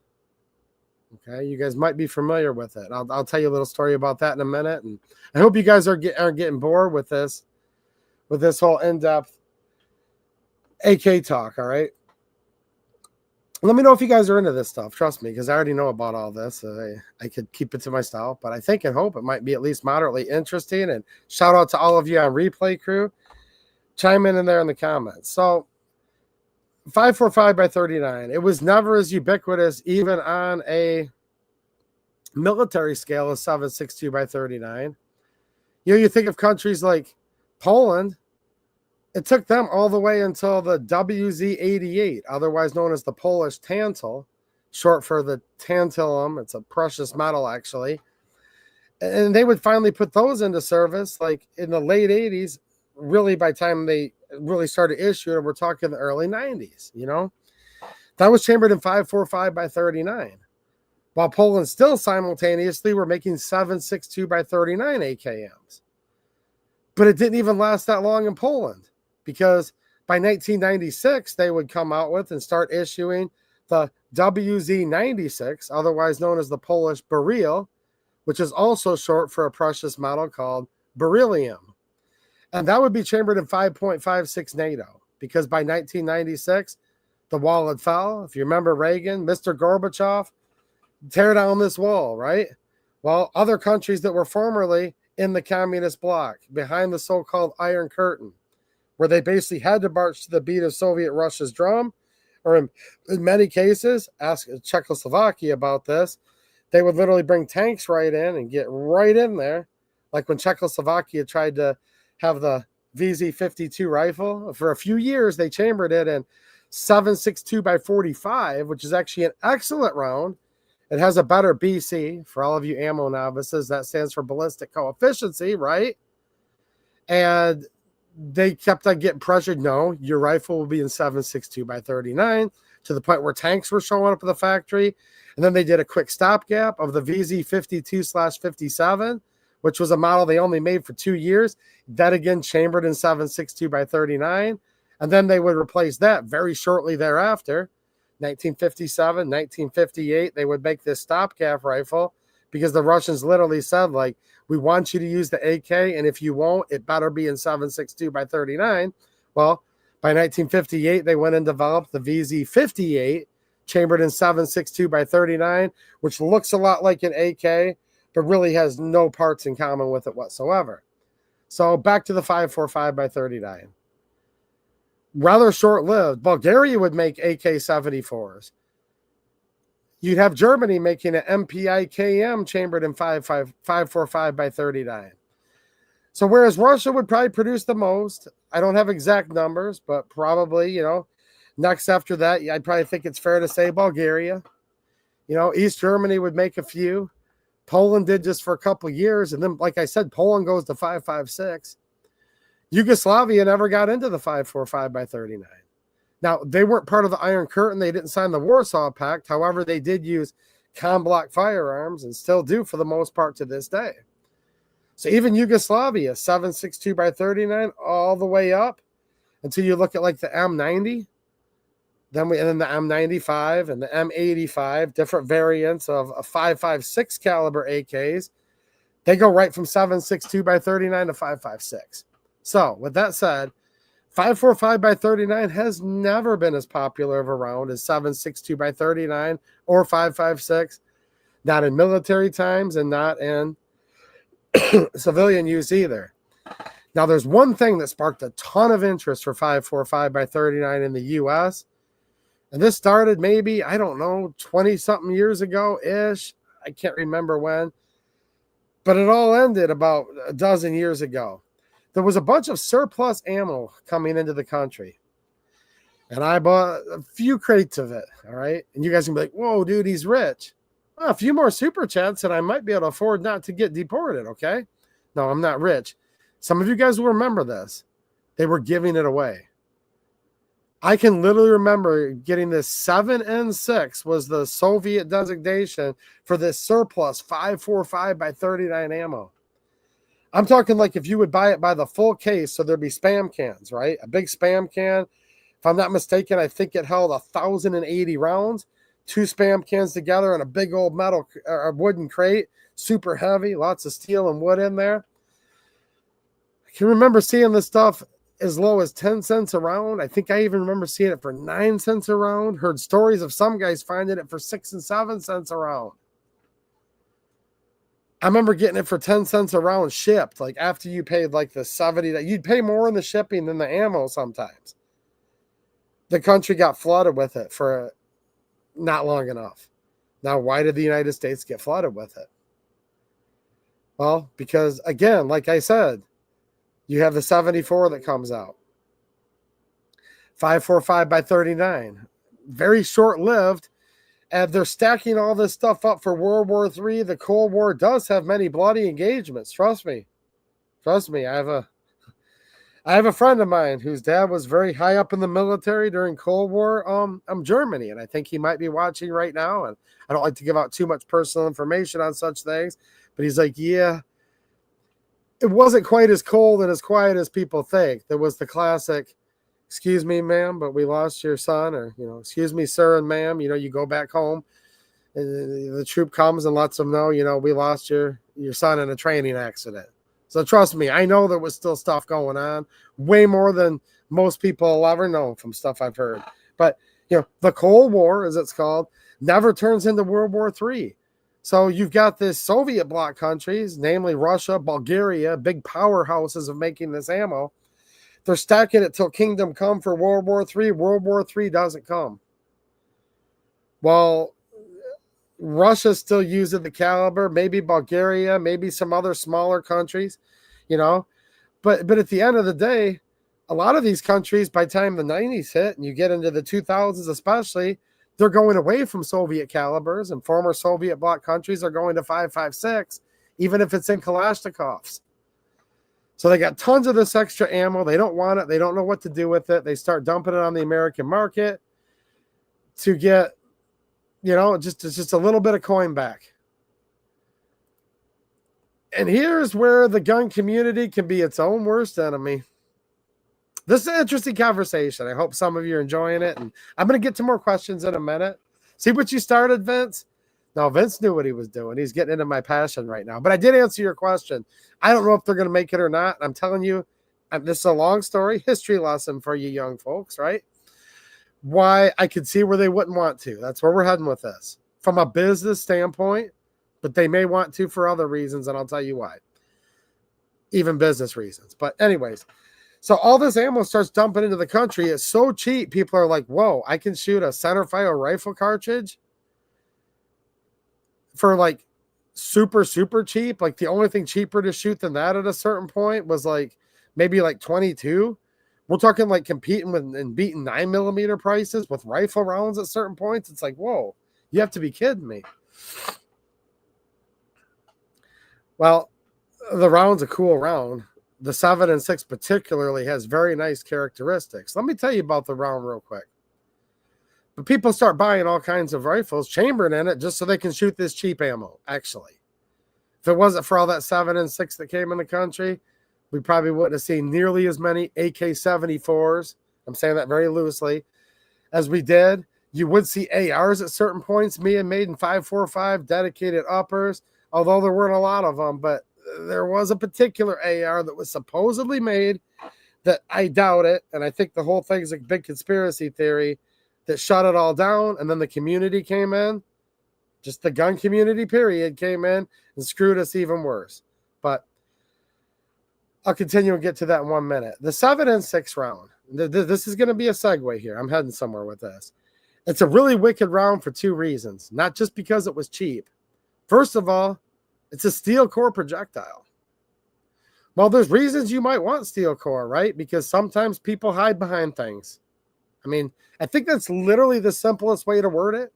Okay, you guys might be familiar with it. I'll tell you a little story about that in a minute. And I hope you guys aren't getting bored with this whole in-depth AK talk, all right? Let me know if you guys are into this stuff. Trust me, because I already know about all this. I could keep it to myself, but I think and hope it might be at least moderately interesting. And shout out to all of you on Replay Crew. Chime in there in the comments. So 5.45 by 39. It was never as ubiquitous, even on a military scale, as 7.62 by 39. You know, you think of countries like Poland. It took them all the way until the WZ-88, otherwise known as the Polish tantal, short for the tantalum. It's a precious metal, actually. And they would finally put those into service, like in the late 80s, really by the time they really started issuing, we're talking the early 90s, you know? That was chambered in 5.45 by 39. While Poland still simultaneously were making 7.62 by 39 AKMs. But it didn't even last that long in Poland, because by 1996, they would come out with and start issuing the WZ-96, otherwise known as the Polish beryl, which is also short for a precious metal called beryllium. And that would be chambered in 5.56 NATO, because by 1996, the wall had fell. If you remember Reagan, Mr. Gorbachev, tear down this wall, right? Well, other countries that were formerly in the communist bloc, behind the so-called Iron Curtain, where they basically had to march to the beat of Soviet Russia's drum, or in many cases, ask Czechoslovakia about this, they would literally bring tanks right in and get right in there. Like when Czechoslovakia tried to have the VZ-52 rifle, for a few years they chambered it in 7.62 by 45, which is actually an excellent round. It has a better BC. For all of you ammo novices, that stands for ballistic coefficiency, right? And they kept on getting pressured. No, your rifle will be in 7.62 by 39, to the point where tanks were showing up at the factory. And then they did a quick stopgap of the VZ52/57, which was a model they only made for 2 years. That again chambered in 7.62 by 39. And then they would replace that very shortly thereafter. 1957, 1958, they would make this stopgap rifle because the Russians literally said, like, we want you to use the AK, and if you won't, it better be in 7.62 by 39. Well, by 1958, they went and developed the VZ58, chambered in 7.62 by 39, which looks a lot like an AK, but really has no parts in common with it whatsoever. So back to the 5.45 by 39. Rather short-lived. Bulgaria would make AK-74s. You'd have Germany making an MPI-KM chambered in 5.45 by 39. So whereas Russia would probably produce the most, I don't have exact numbers, but probably, next after that, I'd probably think it's fair to say Bulgaria. East Germany would make a few. Poland did just for a couple years. And then, like I said, Poland goes to 5.56. Yugoslavia never got into the 5.45 by 39. Now, they weren't part of the Iron Curtain. They didn't sign the Warsaw Pact. However, they did use com-block firearms and still do for the most part to this day. So even Yugoslavia, 7.62 by 39, all the way up until you look at like the M90. And then the M95 and the M85, different variants of a 5.56 caliber AKs. They go right from 7.62 by 39 to 5.56. So with that said, 5.45 by 39 has never been as popular of a round as 7.62 by 39 or 5.56. Not in military times and not in civilian use either. Now, there's one thing that sparked a ton of interest for 5.45 by 39 in the U.S., and this started maybe, 20-something years ago-ish. I can't remember when. But it all ended about a dozen years ago. There was a bunch of surplus ammo coming into the country. And I bought a few crates of it, all right? And you guys can be like, whoa, dude, he's rich. Well, a few more super chats and I might be able to afford not to get deported, okay? No, I'm not rich. Some of you guys will remember this. They were giving it away. I can literally remember getting this 7N6 was the Soviet designation for this surplus 5.45 by 39 ammo. I'm talking like if you would buy it by the full case, so there'd be spam cans, right? A big spam can. If I'm not mistaken, I think it held 1,080 rounds, 2 spam cans together in a big old metal or wooden crate, super heavy, lots of steel and wood in there. I can remember seeing this stuff as low as 10 cents a round. I think I even remember seeing it for 9 cents a round. Heard stories of some guys finding it for 6 and 7 cents a round. I remember getting it for 10 cents a round shipped. Like after you paid like the 70, you'd pay more in the shipping than the ammo sometimes. The country got flooded with it for not long enough. Now, why did the United States get flooded with it? Well, because again, like I said, you have the 74 that comes out. 5.45 by 39. Very short-lived. And they're stacking all this stuff up for World War III. The Cold War does have many bloody engagements. Trust me. Trust me. I have a friend of mine whose dad was very high up in the military during Cold War Germany. And I think he might be watching right now. And I don't like to give out too much personal information on such things. But he's like, yeah, it wasn't quite as cold and as quiet as people think. There was the classic, excuse me, ma'am, but we lost your son, or, excuse me, sir and ma'am, you go back home and the troop comes and lets them know, we lost your son in a training accident. So trust me, I know there was still stuff going on, way more than most people will ever know from stuff I've heard. But, the Cold War, as it's called, never turns into World War III. So you've got this Soviet bloc countries, namely Russia, Bulgaria, big powerhouses of making this ammo. They're stacking it till kingdom come for World War III. World War III doesn't come. Well, Russia still uses the caliber, maybe Bulgaria, maybe some other smaller countries, But at the end of the day, a lot of these countries, by the time the 90s hit and you get into the 2000s especially, they're going away from Soviet calibers, and former Soviet bloc countries are going to 5.56, even if it's in Kalashnikovs. So they got tons of this extra ammo. They don't want it. They don't know what to do with it. They start dumping it on the American market to get, just a little bit of coin back. And here's where the gun community can be its own worst enemy. This is an interesting conversation. I hope some of you are enjoying it. And I'm going to get to more questions in a minute. See what you started, Vince? No, Vince knew what he was doing. He's getting into my passion right now. But I did answer your question. I don't know if they're going to make it or not. I'm telling you, this is a long story, history lesson for you young folks, right? Why I could see where they wouldn't want to. That's where we're heading with this. From a business standpoint, but they may want to for other reasons, and I'll tell you why. Even business reasons. But anyways, so all this ammo starts dumping into the country. It's so cheap. People are like, whoa, I can shoot a centerfire rifle cartridge for like super, super cheap. Like the only thing cheaper to shoot than that at a certain point was like maybe like 22. We're talking like competing with and beating 9mm prices with rifle rounds at certain points. It's like, whoa, you have to be kidding me. Well, the round's a cool round. The 7.6 particularly has very nice characteristics. Let me tell you about the round real quick. But people start buying all kinds of rifles, chambering in it, just so they can shoot this cheap ammo, actually. If it wasn't for all that 7.6 that came in the country, we probably wouldn't have seen nearly as many AK-74s, I'm saying that very loosely, as we did. You would see ARs at certain points, made in 5.45, dedicated uppers, although there weren't a lot of them, but there was a particular AR that was supposedly made that I doubt it, and I think the whole thing is a big conspiracy theory that shut it all down, and then the community came in, just the gun community period came in and screwed us even worse. But I'll continue and get to that in 1 minute. The 7.6 round, this is going to be a segue here. I'm heading somewhere with this. It's a really wicked round for two reasons, not just because it was cheap. First of all, it's a steel core projectile. Well, there's reasons you might want steel core, right? Because sometimes people hide behind things. I mean, I think that's literally the simplest way to word it.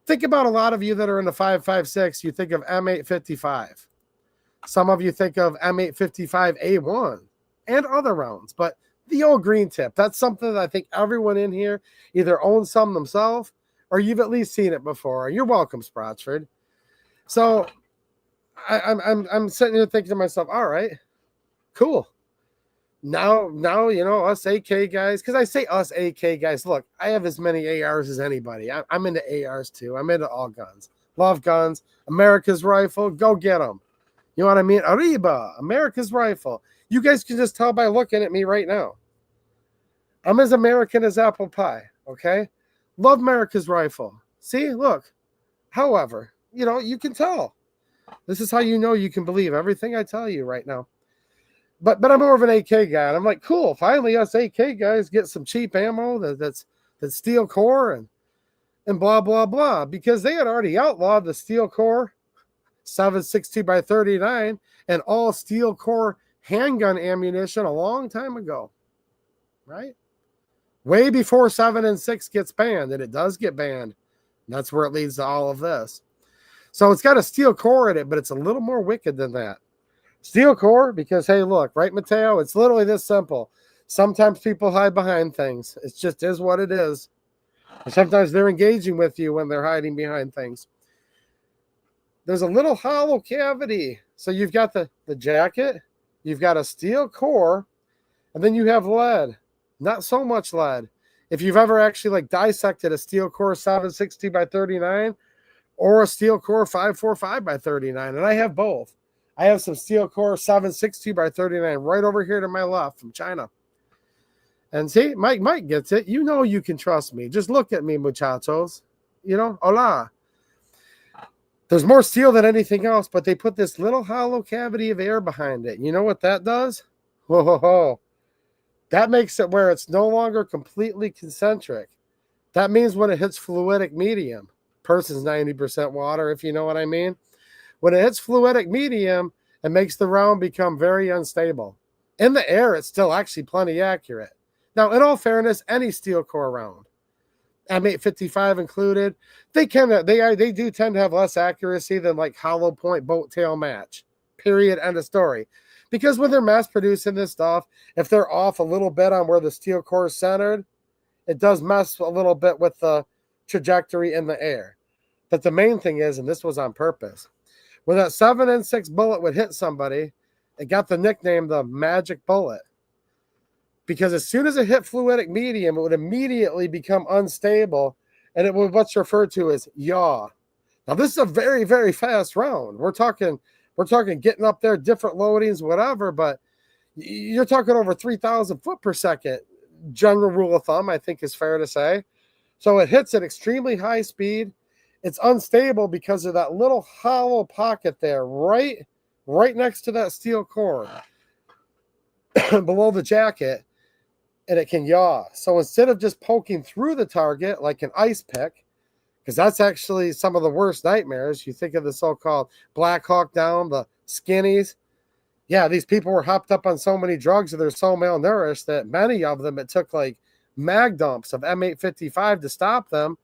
Think about a lot of you that are in the 5.56, you think of M855. Some of you think of M855A1 and other rounds, but the old green tip, that's something that I think everyone in here either owns some themselves or you've at least seen it before. You're welcome, Sprotsford. So I'm sitting here thinking to myself, all right, cool. Now, us AK guys, because I say us AK guys, look, I have as many ARs as anybody. I'm into ARs too. I'm into all guns. Love guns. America's rifle, go get them. You know what I mean? Arriba, America's rifle. You guys can just tell by looking at me right now. I'm as American as apple pie, okay? Love America's rifle. See, look. However, you can tell. This is how you know you can believe everything I tell you right now. But I'm more of an AK guy. And I'm like, cool, finally us AK guys get some cheap ammo that's steel core and blah, blah, blah. Because they had already outlawed the steel core 7.62x39 and all steel core handgun ammunition a long time ago, right? Way before 7.6 gets banned, and it does get banned. And that's where it leads to all of this. So it's got a steel core in it, but it's a little more wicked than that. Steel core, because, hey, look, right, Mateo? It's literally this simple. Sometimes people hide behind things. It just is what it is. And sometimes they're engaging with you when they're hiding behind things. There's a little hollow cavity. So you've got the jacket, you've got a steel core, and then you have lead. Not so much lead. If you've ever actually dissected a steel core 7.62x39 or a steel core 5.45x39, and I have both. I have some steel core 7.62x39 right over here to my left from China. And see, Mike gets it. You know you can trust me. Just look at me, muchachos. Hola. There's more steel than anything else, but they put this little hollow cavity of air behind it. You know what that does? Whoa, ho, ho. That makes it where it's no longer completely concentric. That means when it hits fluidic medium, person's 90% water, if you know what I mean. When it hits fluidic medium, it makes the round become very unstable. In the air, it's still actually plenty accurate. Now, in all fairness, any steel core round, M855 included, they do tend to have less accuracy than like hollow point boat tail match. Period. End of story. Because when they're mass producing this stuff, if they're off a little bit on where the steel core is centered, it does mess a little bit with the trajectory in the air. But the main thing is, and this was on purpose, when that 7N6 bullet would hit somebody, it got the nickname the magic bullet. Because as soon as it hit fluidic medium, it would immediately become unstable, and it would what's referred to as yaw. Now, this is a very, very fast round. We're talking getting up there, different loadings, whatever, but you're talking over 3,000 foot per second. General rule of thumb, I think, is fair to say. So it hits at extremely high speed. It's unstable because of that little hollow pocket there, right next to that steel core, below the jacket, and it can yaw. So instead of just poking through the target like an ice pick, because that's actually some of the worst nightmares. You think of the so-called Black Hawk Down, the skinnies. Yeah, these people were hopped up on so many drugs and they're so malnourished that many of them, it took like mag dumps of M855 to stop them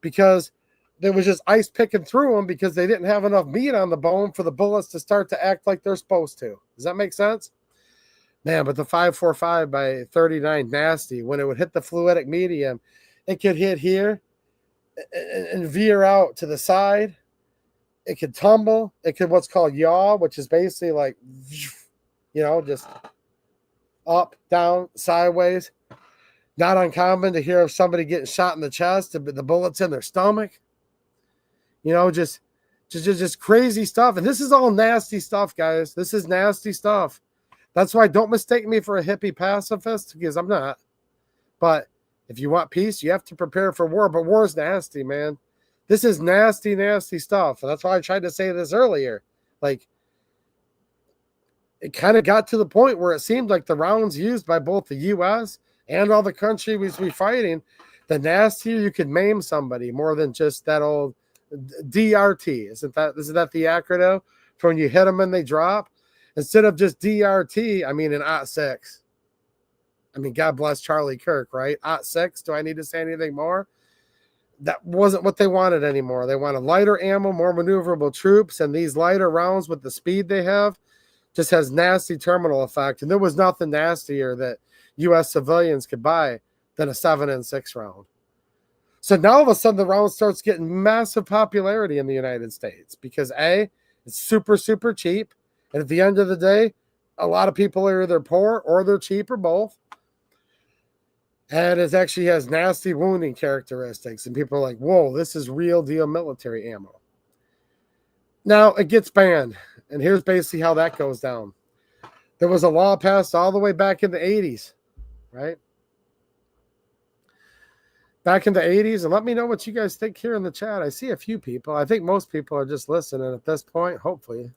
because there was just ice picking through them because they didn't have enough meat on the bone for the bullets to start to act like they're supposed to. Does that make sense? Man, but the 5.45 by 39 nasty, when it would hit the fluidic medium, it could hit here and veer out to the side. It could tumble. It could what's called yaw, which is basically like, just up, down, sideways. Not uncommon to hear of somebody getting shot in the chest, the bullets in their stomach. Just crazy stuff. And this is all nasty stuff, guys. This is nasty stuff. That's why don't mistake me for a hippie pacifist, because I'm not. But if you want peace, you have to prepare for war. But war is nasty, man. This is nasty, nasty stuff. And that's why I tried to say this earlier. Like, it kind of got to the point where it seemed like the rounds used by both the U.S. and all the countries we fighting, the nastier you could maim somebody more than just that old DRT. Isn't that the acronym for when you hit them and they drop? Instead of just DRT, I mean an OT-6. I mean, God bless Charlie Kirk, right? OT-6, do I need to say anything more? That wasn't what they wanted anymore. They wanted lighter ammo, more maneuverable troops, and these lighter rounds with the speed they have just has nasty terminal effect. And there was nothing nastier that U.S. civilians could buy than a 7N6 round. So now all of a sudden the round starts getting massive popularity in the United States because A, it's super, super cheap. And at the end of the day, a lot of people are either poor or they're cheap or both. And it actually has nasty wounding characteristics. And people are like, whoa, this is real deal military ammo. Now it gets banned. And here's basically how that goes down. There was a law passed all the way back in the 80s, right? Back in the 80s. And let me know what you guys think here in the chat. I see a few people. I think most people are just listening at this point, hopefully.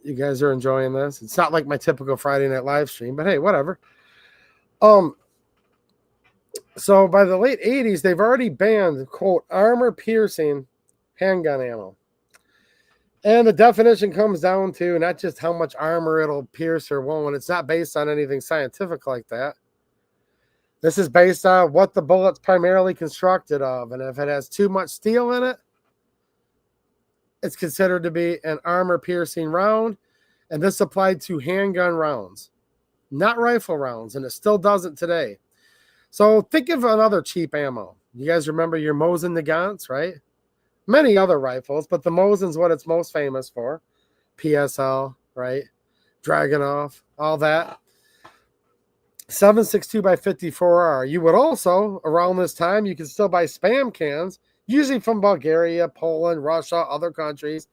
You guys are enjoying this. It's not like my typical Friday night live stream, but hey, whatever. So by the late 80s, they've already banned, quote, armor-piercing handgun ammo. And the definition comes down to not just how much armor it'll pierce or won't. It's not based on anything scientific like that. This is based on what the bullet's primarily constructed of. And if it has too much steel in it, it's considered to be an armor-piercing round. And this applied to handgun rounds, not rifle rounds. And it still doesn't today. So think of another cheap ammo. You guys remember your Mosin Nagants, right? Many other rifles, but the Mosin's what it's most famous for. PSL, right? Dragunov, all that. 7.62 by 54R. You would also, around this time, you can still buy spam cans, usually from Bulgaria, Poland, Russia, other countries.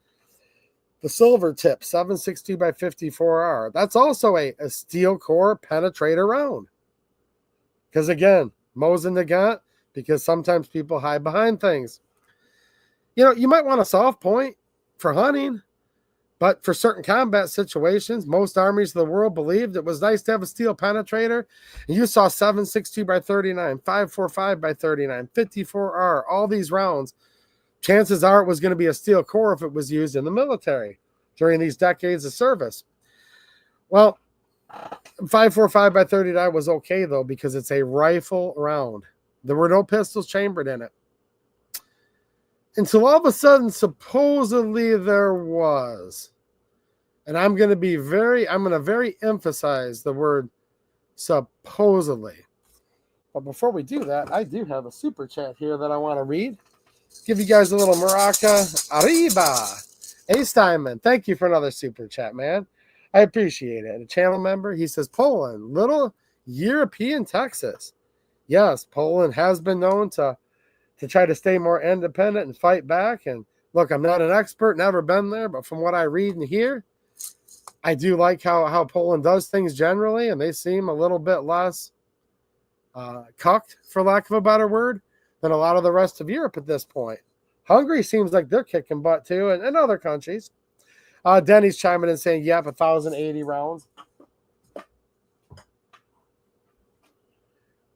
The silver tip, 7.62 by 54R. That's also a steel core penetrator round. Because again, Mosin Nagant, because sometimes people hide behind things. You might want a soft point for hunting, but for certain combat situations, most armies of the world believed it was nice to have a steel penetrator. And you saw 7.62 by 39, 5.45 by 39, 54R, all these rounds. Chances are it was going to be a steel core if it was used in the military during these decades of service. Well, 5.45 by 39 was okay, though, because it's a rifle round. There were no pistols chambered in it. Until all of a sudden, supposedly there was. And I'm going to very emphasize the word supposedly. But before we do that, I do have a super chat here that I want to read. Give you guys a little maraca. Arriba. Ace Diamond, thank you for another super chat, man. I appreciate it. A channel member, he says, Poland, little European Texas. Yes, Poland has been known to try to stay more independent and fight back. And look, I'm not an expert, never been there, but from what I read and hear, I do like how Poland does things generally, and they seem a little bit less cucked, for lack of a better word, than a lot of the rest of Europe at this point. Hungary seems like they're kicking butt too, and other countries. Denny's chiming in saying, yep, 1,080 rounds.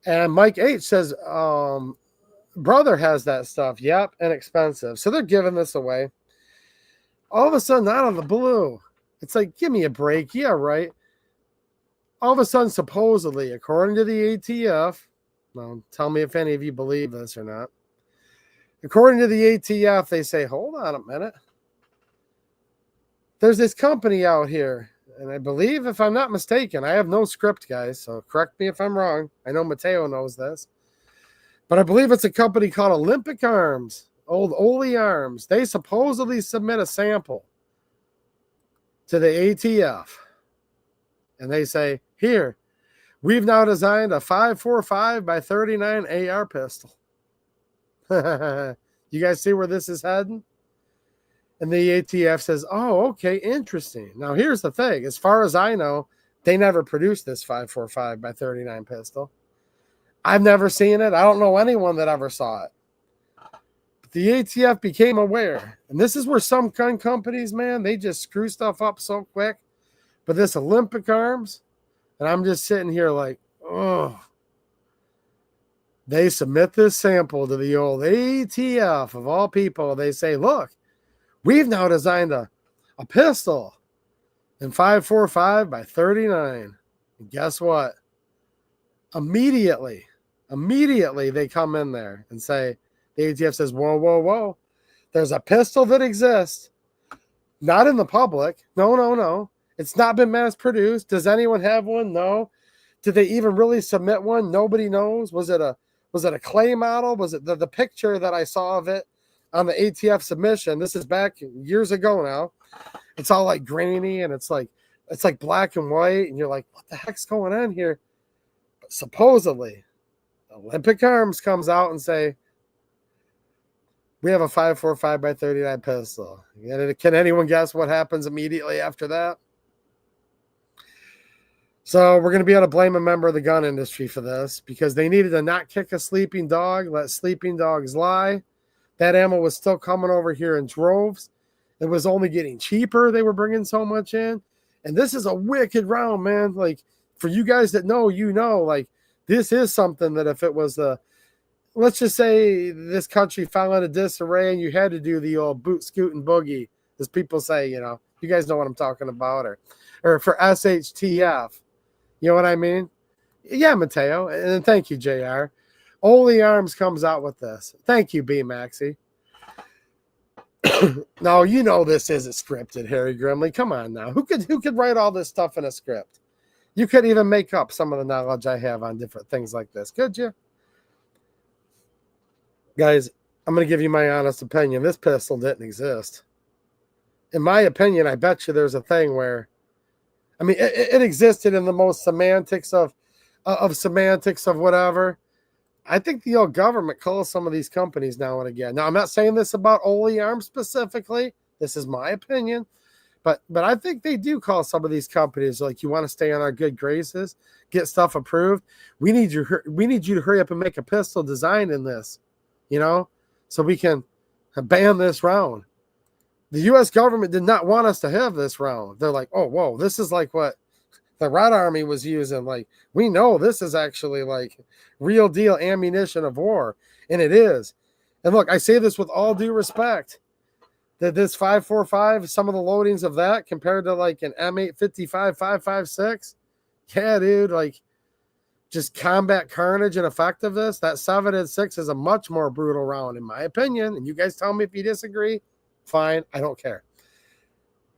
And Mike H says, brother has that stuff. Yep, inexpensive. So they're giving this away. All of a sudden, out of the blue, it's like, give me a break. Yeah, right. All of a sudden, supposedly, according to the ATF, well, tell me if any of you believe this or not. According to the ATF, they say, hold on a minute. There's this company out here, and I believe, if I'm not mistaken, I have no script, guys, so correct me if I'm wrong. I know Mateo knows this. But I believe it's a company called Olympic Arms, old Oli Arms. They supposedly submit a sample to the ATF. And they say, here, we've now designed a 5.45 by 39 AR pistol. You guys see where this is heading? And the ATF says, oh, okay, interesting. Now, here's the thing. As far as I know, they never produced this 5.45 by 39 pistol. I've never seen it. I don't know anyone that ever saw it. But the ATF became aware. And this is where some gun companies, man, they just screw stuff up so quick. But this Olympic Arms, and I'm just sitting here like, oh. They submit this sample to the old ATF of all people. They say, look, we've now designed a pistol in 5.45 by 39. And guess what? Immediately they come in there and say, the ATF says, whoa, whoa, whoa. There's a pistol that exists, not in the public. No. It's not been mass produced. Does anyone have one? No. Did they even really submit one? Nobody knows. Was it a clay model? Was it the picture that I saw of it on the ATF submission? This is back years ago now. It's all like grainy and it's like black and white. And you're like, what the heck's going on here? But supposedly, Olympic Arms comes out and say, we have a 5.45 by 39 pistol. Can anyone guess what happens immediately after that? So we're going to be able to blame a member of the gun industry for this because they needed to not kick a sleeping dog, let sleeping dogs lie. That ammo was still coming over here in droves. It was only getting cheaper. They were bringing so much in. And this is a wicked round, man. Like, for you guys that know, like, this is something that if it was let's just say this country fell into disarray and you had to do the old boot, scoot, and boogie, as people say, you guys know what I'm talking about, or for SHTF. You know what I mean? Yeah, Mateo. And thank you, JR. Oli Arms comes out with this. Thank you, B Maxie. Now, this isn't scripted, Harry Grimley. Come on now. Who could write all this stuff in a script? You could even make up some of the knowledge I have on different things like this, could you? Guys, I'm going to give you my honest opinion. This pistol didn't exist. In my opinion, I bet you there's a thing where, it existed in the most semantics of whatever. I think the old government calls some of these companies now and again. Now, I'm not saying this about Oli Arms specifically. This is my opinion. But I think they do call some of these companies, like, you want to stay on our good graces, get stuff approved. We need you to hurry up and make a pistol design in this, so we can ban this round. The U.S. government did not want us to have this round. They're like, oh, whoa, this is like what the Red Army was using. Like, we know this is actually like real deal ammunition of war. And it is. And look, I say this with all due respect. That this 545, some of the loadings of that compared to like an M855 556, yeah, dude, like just combat carnage and effectiveness. That 7 and 6 is a much more brutal round, in my opinion. And you guys tell me if you disagree. Fine, I don't care.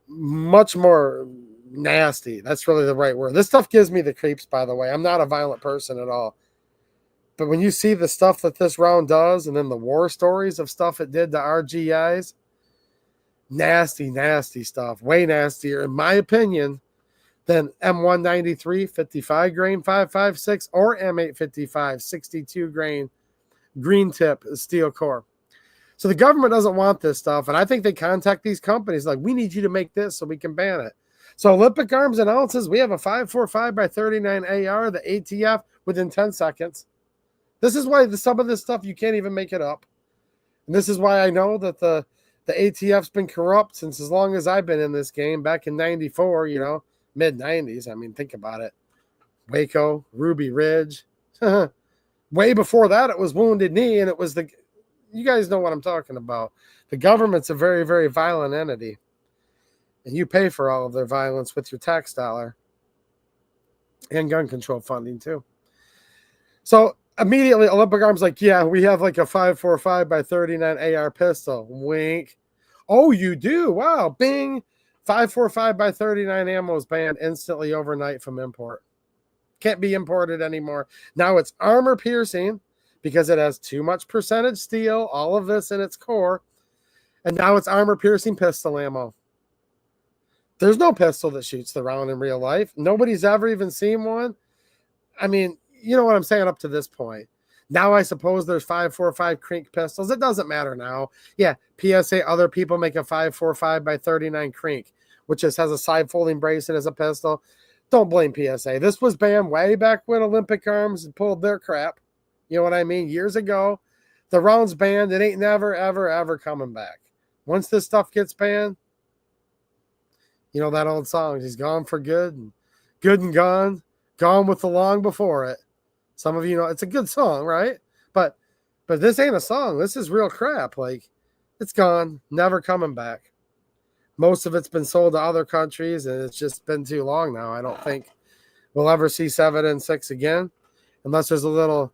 Much more nasty. That's really the right word. This stuff gives me the creeps, by the way. I'm not a violent person at all. But when you see the stuff that this round does, and then the war stories of stuff it did to our GIs, nasty, nasty stuff. Way nastier, in my opinion, than M193 55 grain 556 or M855 62 grain green tip steel core. So the government doesn't want this stuff, and I think they contact these companies like, we need you to make this so we can ban it. So Olympic Arms announces we have a 545 by 39 AR, the ATF, within 10 seconds. This is why some of this stuff, you can't even make it up. And this is why I know that the ATF's been corrupt since as long as I've been in this game, back in 94, you know, mid-90s. I mean, think about it. Waco, Ruby Ridge. Way before that, it was Wounded Knee, and it was you guys know what I'm talking about. The government's a very, very violent entity, and you pay for all of their violence with your tax dollar and gun control funding too. So immediately, Olympic Arms like, yeah, we have like a 545 by 39 AR pistol. Wink. Oh, you do? Wow. Bing. 545 by 39 ammo is banned instantly overnight from import. Can't be imported anymore. Now it's armor piercing because it has too much percentage steel, all of this in its core. And now it's armor piercing pistol ammo. There's no pistol that shoots the round in real life. Nobody's ever even seen one. I mean, you know what I'm saying up to this point. Now I suppose there's 545 Krink pistols. It doesn't matter now. Yeah, PSA, other people make a 545 by 39 Krink, which just has a side folding brace and as a pistol. Don't blame PSA. This was banned way back when Olympic Arms pulled their crap. You know what I mean? Years ago. The round's banned. It ain't never, ever, ever coming back. Once this stuff gets banned, you know that old song, he's gone for good and gone with the long before it. Some of you know it's a good song, right? But this ain't a song. This is real crap. Like, it's gone, never coming back. Most of it's been sold to other countries, and it's just been too long now. I don't think we'll ever see 7 and 6 again, unless there's a little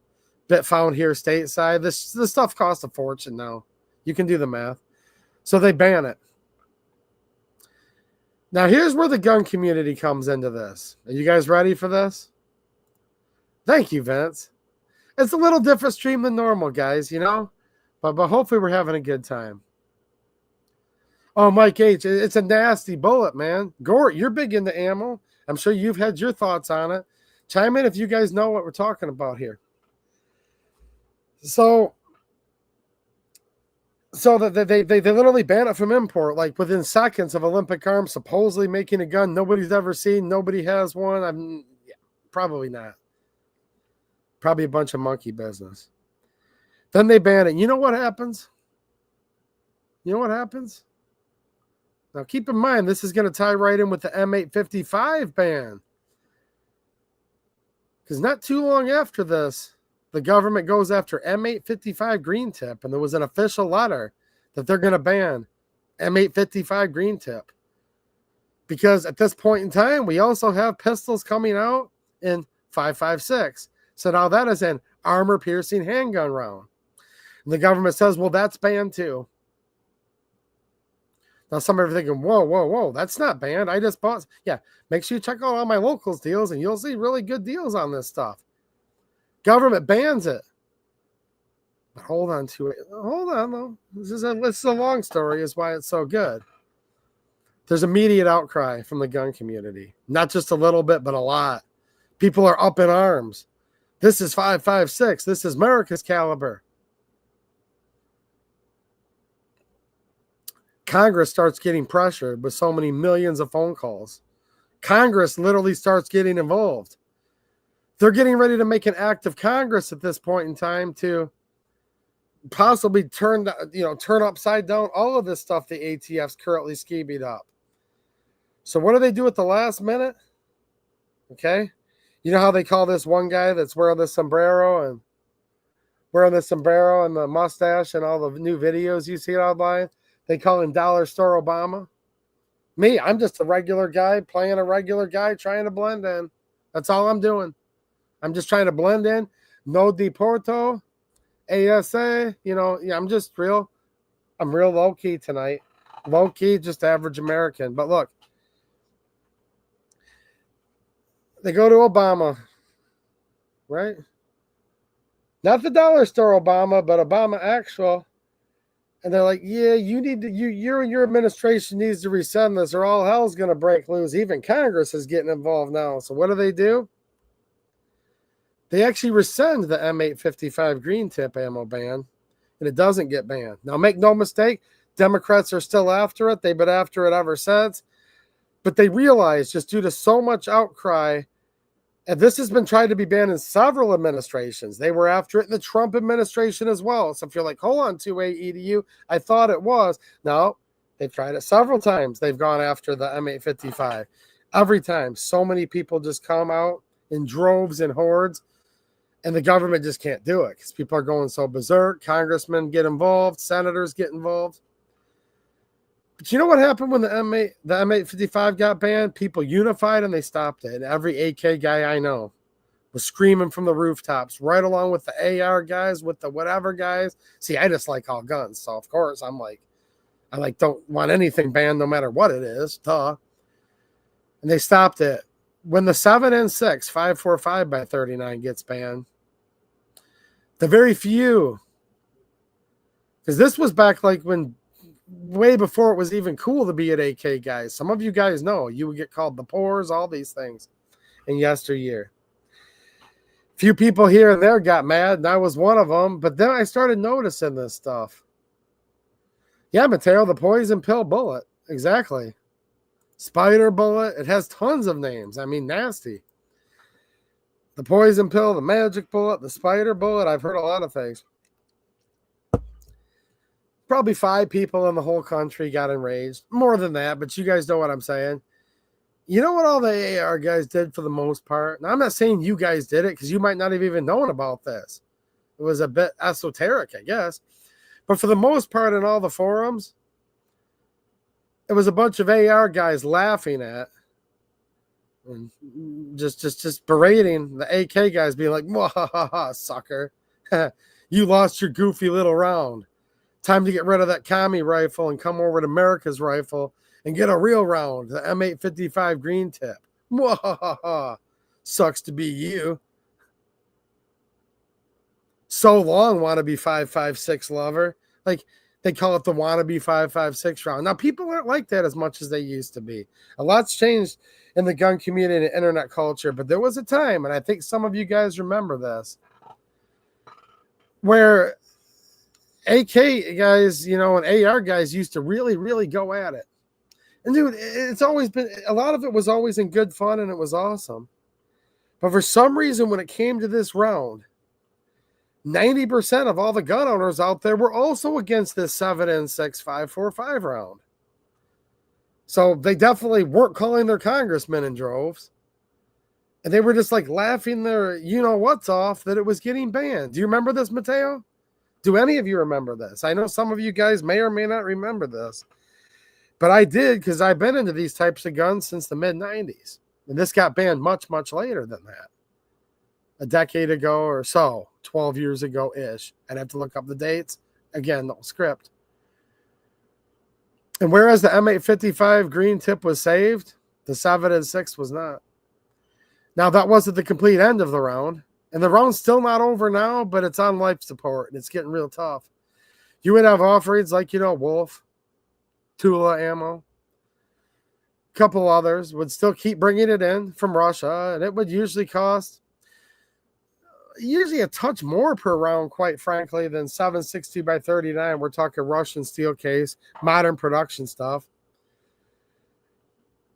bit found here stateside. This stuff costs a fortune now. You can do the math. So they ban it. Now, here's where the gun community comes into this. Are you guys ready for this? Thank you, Vince. It's a little different stream than normal, guys, you know? But hopefully we're having a good time. Oh, Mike H., it's a nasty bullet, man. Gort, you're big into ammo. I'm sure you've had your thoughts on it. Chime in if you guys know what we're talking about here. So that they literally ban it from import, like within seconds of Olympic Arms supposedly making a gun nobody's ever seen. Nobody has one. Probably not. Probably a bunch of monkey business. Then they ban it. You know what happens? Now keep in mind, this is going to tie right in with the M855 ban. Because not too long after this, the government goes after M855 green tip, and there was an official letter that they're going to ban M855 green tip. Because at this point in time, we also have pistols coming out in 5.56. So now that is an armor-piercing handgun round. And the government says, well, that's banned too. Now some are thinking, whoa, that's not banned. I just bought. Yeah, make sure you check out all my locals deals, and you'll see really good deals on this stuff. Government bans it. But hold on to it. Hold on, though. This is a long story, is why it's so good. There's immediate outcry from the gun community. Not just a little bit, but a lot. People are up in arms. This is 5.56. This is America's caliber. Congress starts getting pressured with so many millions of phone calls. Congress literally starts getting involved. They're getting ready to make an act of Congress at this point in time to possibly turn upside down all of this stuff the ATF's currently skeevied up. So what do they do at the last minute? Okay. You know how they call this one guy that's wearing the sombrero and the mustache and all the new videos you see online? They call him Dollar Store Obama. Me, I'm just a regular guy playing a regular guy trying to blend in. That's all I'm doing. I'm just trying to blend in. No deporto, ASA. Yeah, I'm real low key tonight. Low key, just average American. But look, they go to Obama, right? Not the Dollar Store Obama, but Obama actual. And they're like, yeah, you and your administration needs to resend this or all hell's going to break loose. Even Congress is getting involved now. So what do? They actually rescind the M855 green tip ammo ban, and it doesn't get banned. Now, make no mistake, Democrats are still after it. They've been after it ever since. But they realize just due to so much outcry, and this has been tried to be banned in several administrations. They were after it in the Trump administration as well. So if you're like, hold on, 2A EDU, I thought it was. No, they've tried it several times. They've gone after the M855. Every time, so many people just come out in droves and hordes, and the government just can't do it because people are going so berserk. Congressmen get involved. Senators get involved. But you know what happened when the M855 got banned? People unified and they stopped it. And every AK guy I know was screaming from the rooftops, right along with the AR guys, with the whatever guys. See, I just like all guns. So, of course, I don't want anything banned no matter what it is. Duh. And they stopped it. When the 7N6 545 by 39 gets banned, the very few, because this was back like when way before it was even cool to be an AK guys. Some of you guys know you would get called the pores, all these things in yesteryear. Few people here and there got mad, and I was one of them. But then I started noticing this stuff. Yeah, Mateo, the poison pill bullet. Exactly. Spider bullet. It has tons of names. I mean, nasty. The poison pill, the magic bullet, the spider bullet. I've heard a lot of things. Probably 5 people in the whole country got enraged. More than that, but you guys know what I'm saying. You know what all the AR guys did for the most part? Now, I'm not saying you guys did it because you might not have even known about this. It was a bit esoteric, I guess. But for the most part in all the forums, it was a bunch of AR guys laughing at and just berating the AK guys, being like, "Mwahaha, sucker. You lost your goofy little round. Time to get rid of that commie rifle and come over to America's rifle and get a real round, the M855 green tip. Mwahaha. Sucks to be you. So long, wannabe 5.56 lover." Like, they call it the wannabe 5.56 round. Now, people aren't like that as much as they used to be. A lot's changed in the gun community and internet culture, but there was a time, and I think some of you guys remember this, where AK guys, and AR guys used to really, really go at it. And dude, it's always been, a lot of it was always in good fun and it was awesome. But for some reason, when it came to this round, 90% of all the gun owners out there were also against this 7N6 545 round. So they definitely weren't calling their congressmen in droves. And they were just like laughing their you-know-what's off that it was getting banned. Do you remember this, Mateo? Do any of you remember this? I know some of you guys may or may not remember this. But I did, because I've been into these types of guns since the mid-90s. And this got banned much, much later than that. A decade ago or so, 12 years ago-ish. I'd have to look up the dates. Again, no script. And whereas the M855 green tip was saved, the 7N6 was not. Now, that wasn't the complete end of the round. And the round's still not over now, but it's on life support, and it's getting real tough. You would have offerings like, Wolf, Tula ammo. A couple others would still keep bringing it in from Russia, and it would usually cost a touch more per round, quite frankly, than 7.62 by 39. We're talking Russian steel case, modern production stuff.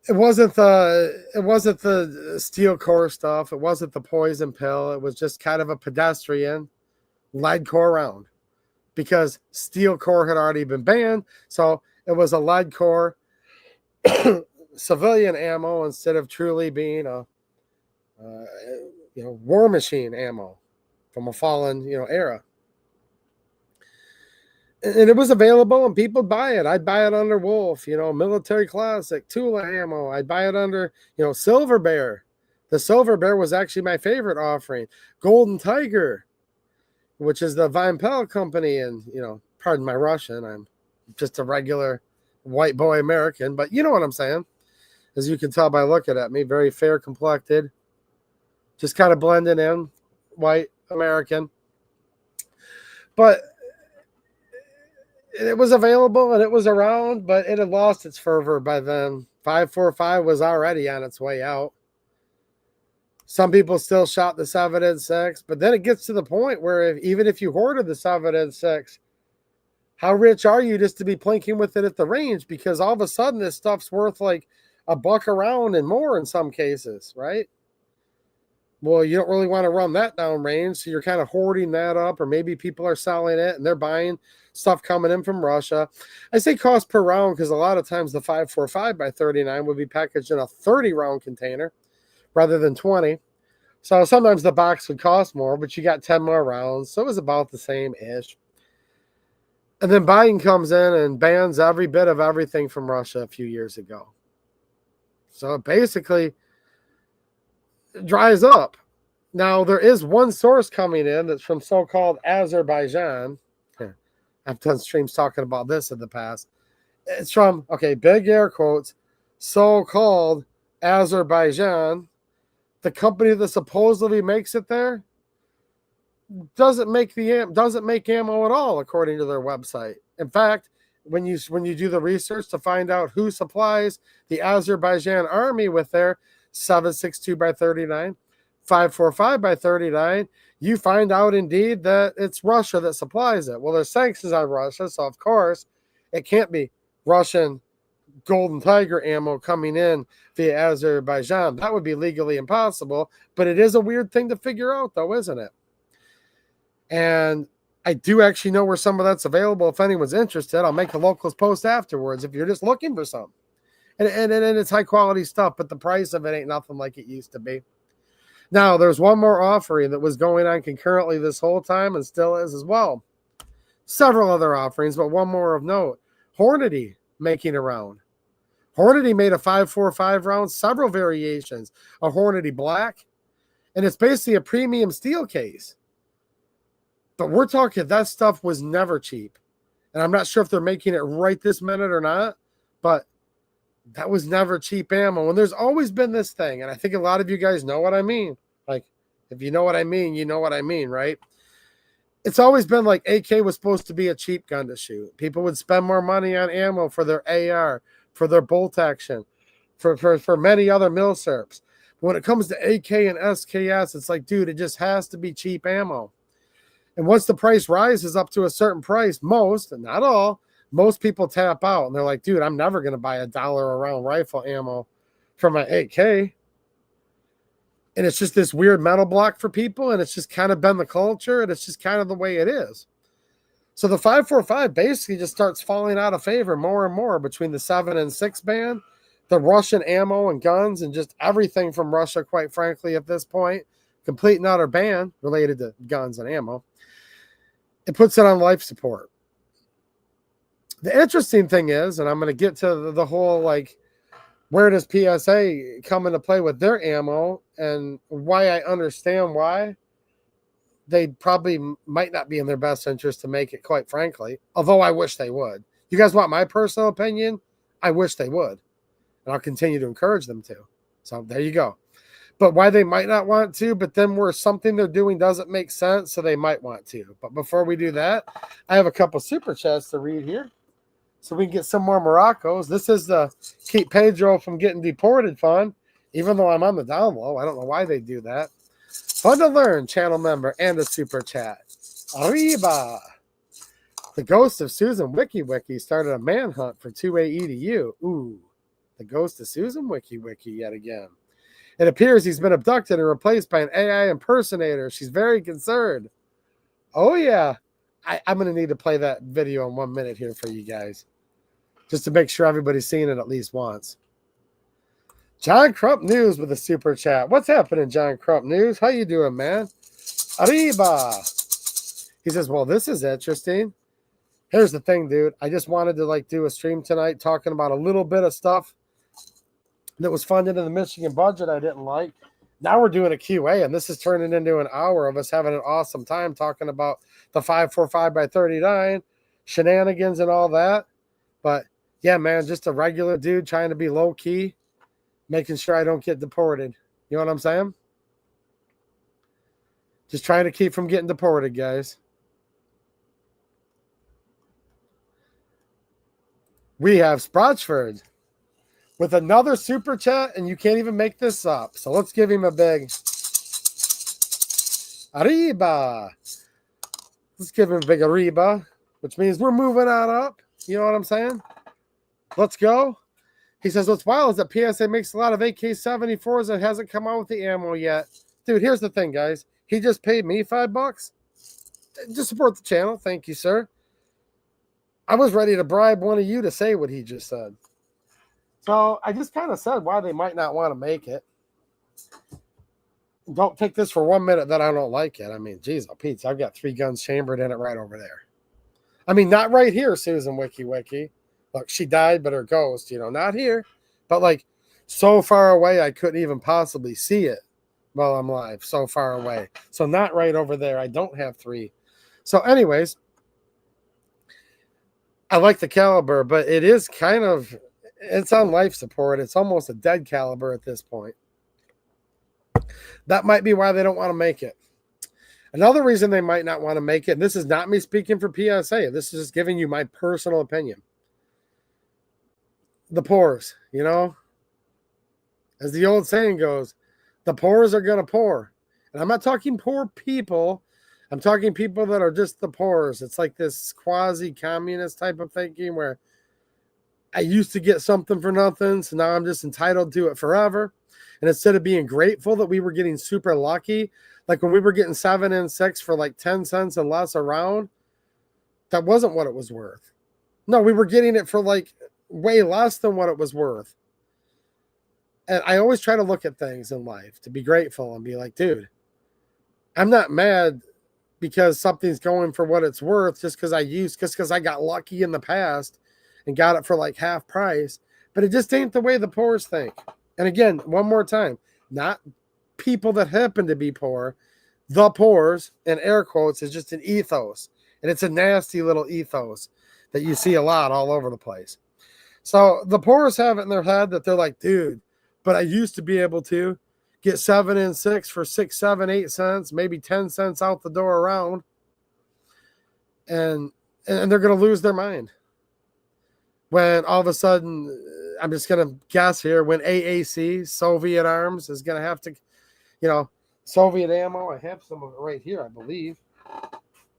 It wasn't the steel core stuff. It wasn't the poison pill. It was just kind of a pedestrian lead core round, because steel core had already been banned. So it was a lead core civilian ammo instead of truly being a war machine ammo from a fallen era. And it was available and people buy it. I'd buy it under Wolf, Military Classic, Tula ammo. I'd buy it under, Silver Bear. The Silver Bear was actually my favorite offering. Golden Tiger, which is the Vimpel company. And, pardon my Russian, I'm just a regular white boy American, but you know what I'm saying. As you can tell by looking at me, very fair complected, just kind of blending in, white American. But it was available and it was around, but it had lost its fervor by then. 545 was already on its way out. Some people still shot the 7.6, but then it gets to the point where even if you hoarded the 7.6, how rich are you just to be plinking with it at the range? Because all of a sudden this stuff's worth like $1 a round and more in some cases, right? Well, you don't really want to run that down range, so you're kind of hoarding that up, or maybe people are selling it and they're buying stuff coming in from Russia. I say cost per round because a lot of times the 545 by 39 would be packaged in a 30-round container rather than 20. So sometimes the box would cost more, but you got 10 more rounds, so it was about the same-ish. And then Biden comes in and bans every bit of everything from Russia a few years ago. So it basically dries up. Now, there is one source coming in that's from so-called Azerbaijan. I've done streams talking about this in the past. It's from, big air quotes, so-called Azerbaijan. The company that supposedly makes it there doesn't make ammo at all, according to their website. In fact, when you do the research to find out who supplies the Azerbaijan army with their 7.62 by 39, 5.45 by 39, you find out indeed that it's Russia that supplies it. Well, there's sanctions on Russia, so of course it can't be Russian Golden Tiger ammo coming in via Azerbaijan. That would be legally impossible, but it is a weird thing to figure out, though, isn't it? And I do actually know where some of that's available. If anyone's interested, I'll make a locals post afterwards if you're just looking for some. And it's high quality stuff, but the price of it ain't nothing like it used to be. Now, there's one more offering that was going on concurrently this whole time and still is as well. Several other offerings, but one more of note. Hornady making a round. Hornady made a 5.45 round, several variations. A Hornady Black, and it's basically a premium steel case. But we're talking that stuff was never cheap. And I'm not sure if they're making it right this minute or not, but that was never cheap ammo. And there's always been this thing, and I think a lot of you guys know what I mean. Like, if you know what I mean, you know what I mean, right? It's always been like AK was supposed to be a cheap gun to shoot. People would spend more money on ammo for their AR, for their bolt action, for many other milsurps. But when it comes to AK and SKS, it's like, dude, it just has to be cheap ammo. And once the price rises up to a certain price, most, and not all, most people tap out. And they're like, dude, I'm never going to buy $1 a round rifle ammo for my AK. And it's just this weird mental block for people. And it's just kind of been the culture. And it's just kind of the way it is. So the 5.45 basically just starts falling out of favor more and more between the 7.6 ban, the Russian ammo and guns, and just everything from Russia, quite frankly, at this point. Complete and utter ban related to guns and ammo. It puts it on life support. The interesting thing is, and I'm going to get to the whole, like, where does PSA come into play with their ammo and why I understand why they probably might not be in their best interest to make it, quite frankly, although I wish they would. You guys want my personal opinion? I wish they would, and I'll continue to encourage them to. So there you go. But why they might not want to, but then where something they're doing doesn't make sense, so they might want to. But before we do that, I have a couple super chats to read here so we can get some more Moroccos. This is the keep Pedro from getting deported fund, even though I'm on the down low. I don't know why they do that. Fun to learn, channel member, and a super chat. Arriba! The ghost of Susan WikiWiki started a manhunt for 2AE to you. Ooh, the ghost of Susan WikiWiki yet again. It appears he's been abducted and replaced by an AI impersonator. She's very concerned. Oh, yeah. I'm going to need to play that video in 1 minute here for you guys, just to make sure everybody's seen it at least once. John Crump News with a super chat. What's happening, John Crump News? How you doing, man? Arriba. He says, well, this is interesting. Here's the thing, dude. I just wanted to like do a stream tonight talking about a little bit of stuff that was funded in the Michigan budget I didn't like. Now we're doing a QA, and this is turning into an hour of us having an awesome time talking about the 545x39 shenanigans and all that. But yeah, man, just a regular dude trying to be low key, making sure I don't get deported. You know what I'm saying? Just trying to keep from getting deported, guys. We have Sprochford with another super chat, and you can't even make this up. So let's give him a big arriba. Let's give him a big arriba, which means we're moving on up. You know what I'm saying? Let's go. He says, what's wild is that PSA makes a lot of AK-74s and hasn't come out with the ammo yet. Dude, here's the thing, guys. He just paid me $5. Just support the channel. Thank you, sir. I was ready to bribe one of you to say what he just said. So I just kind of said why they might not want to make it. Don't take this for 1 minute that I don't like it. I mean, geez, oh, Pete, I've got 3 guns chambered in it right over there. I mean, not right here, Susan Wiki. Look, she died, but her ghost, not here. But like so far away, I couldn't even possibly see it while I'm live. So far away. So not right over there. I don't have 3. So anyways, I like the caliber, but it is kind of, it's on life support. It's almost a dead caliber at this point. That might be why they don't want to make it. Another reason they might not want to make it, and this is not me speaking for PSA, this is just giving you my personal opinion. The pores, as the old saying goes, the pores are going to pour. And I'm not talking poor people. I'm talking people that are just the pores. It's like this quasi-communist type of thinking where I used to get something for nothing, so now I'm just entitled to it forever. And instead of being grateful that we were getting super lucky, like when we were getting 7 and 6 for like 10 cents and less a round, that wasn't what it was worth. No, we were getting it for like way less than what it was worth. And I always try to look at things in life to be grateful and be like, dude, I'm not mad because something's going for what it's worth just because I got lucky in the past and got it for like half price. But it just ain't the way the poors think. And again, one more time, not people that happen to be poor. The poors, in air quotes, is just an ethos. And it's a nasty little ethos that you see a lot all over the place. So the poors have it in their head that they're like, dude, but I used to be able to get 7 and 6 for 6, 7, 8 cents, maybe 10 cents out the door around. And they're going to lose their mind. When all of a sudden, I'm just going to guess here, when AAC, Soviet arms, is going to have to, Soviet ammo. I have some of it right here, I believe.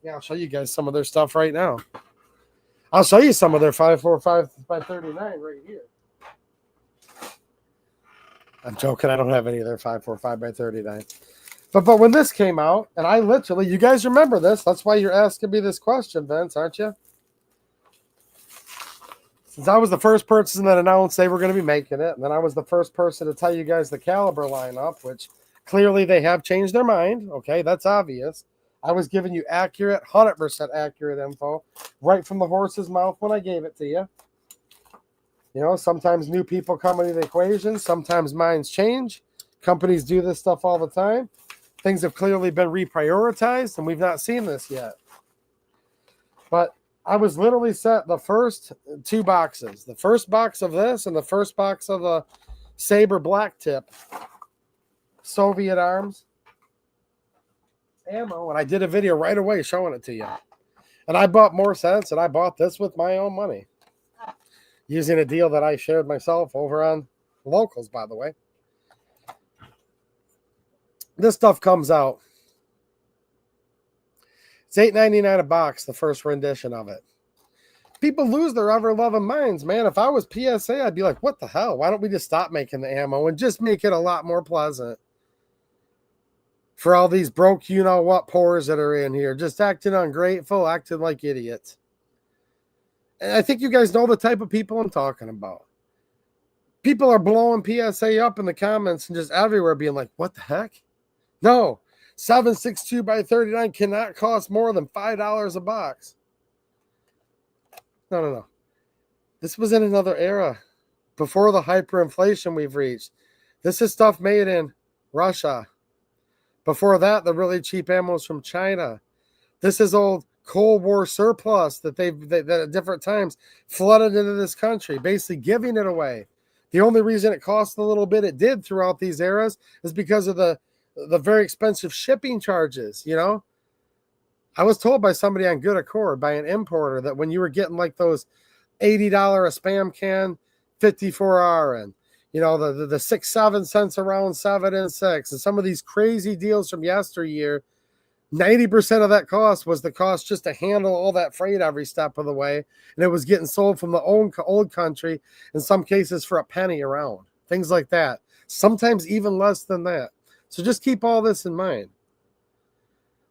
Yeah, I'll show you guys some of their stuff right now. I'll show you some of their 545x39 right here. I'm joking. I don't have any of their 545x39. But when this came out, and I literally, you guys remember this. That's why you're asking me this question, Vince, aren't you? Since I was the first person that announced they were going to be making it, and then I was the first person to tell you guys the caliber lineup, which clearly they have changed their mind. Okay, that's obvious. I was giving you accurate, 100% accurate info right from the horse's mouth when I gave it to you. Sometimes new people come into the equation. Sometimes minds change. Companies do this stuff all the time. Things have clearly been reprioritized, and we've not seen this yet. But I was literally set the first 2 boxes. The first box of this and the first box of the Saber Black Tip Soviet arms ammo. And I did a video right away showing it to you. And I bought more sets, and I bought this with my own money. Using a deal that I shared myself over on Locals, by the way. This stuff comes out. It's $8.99 a box, the first rendition of it. People lose their ever-loving minds, man. If I was PSA, I'd be like, what the hell? Why don't we just stop making the ammo and just make it a lot more pleasant? For all these broke you-know-what pores that are in here. Just acting ungrateful, acting like idiots. And I think you guys know the type of people I'm talking about. People are blowing PSA up in the comments and just everywhere being like, what the heck? No, 7.62x39 cannot cost more than $5 a box. No. This was in another era before the hyperinflation we've reached. This is stuff made in Russia. Before that, the really cheap ammo's from China. This is old Cold War surplus that that at different times flooded into this country, basically giving it away. The only reason it cost a little bit it did throughout these eras is because of the very expensive shipping charges, you know? I was told by somebody on good accord, by an importer, that when you were getting like those $80 a spam can, 54R, and you know, the 6-7 cents around 7 and 6, and some of these crazy deals from yesteryear, 90% of that cost was the cost just to handle all that freight every step of the way. And it was getting sold from the old country, in some cases for a penny around. Things like that. Sometimes even less than that. So just keep all this in mind.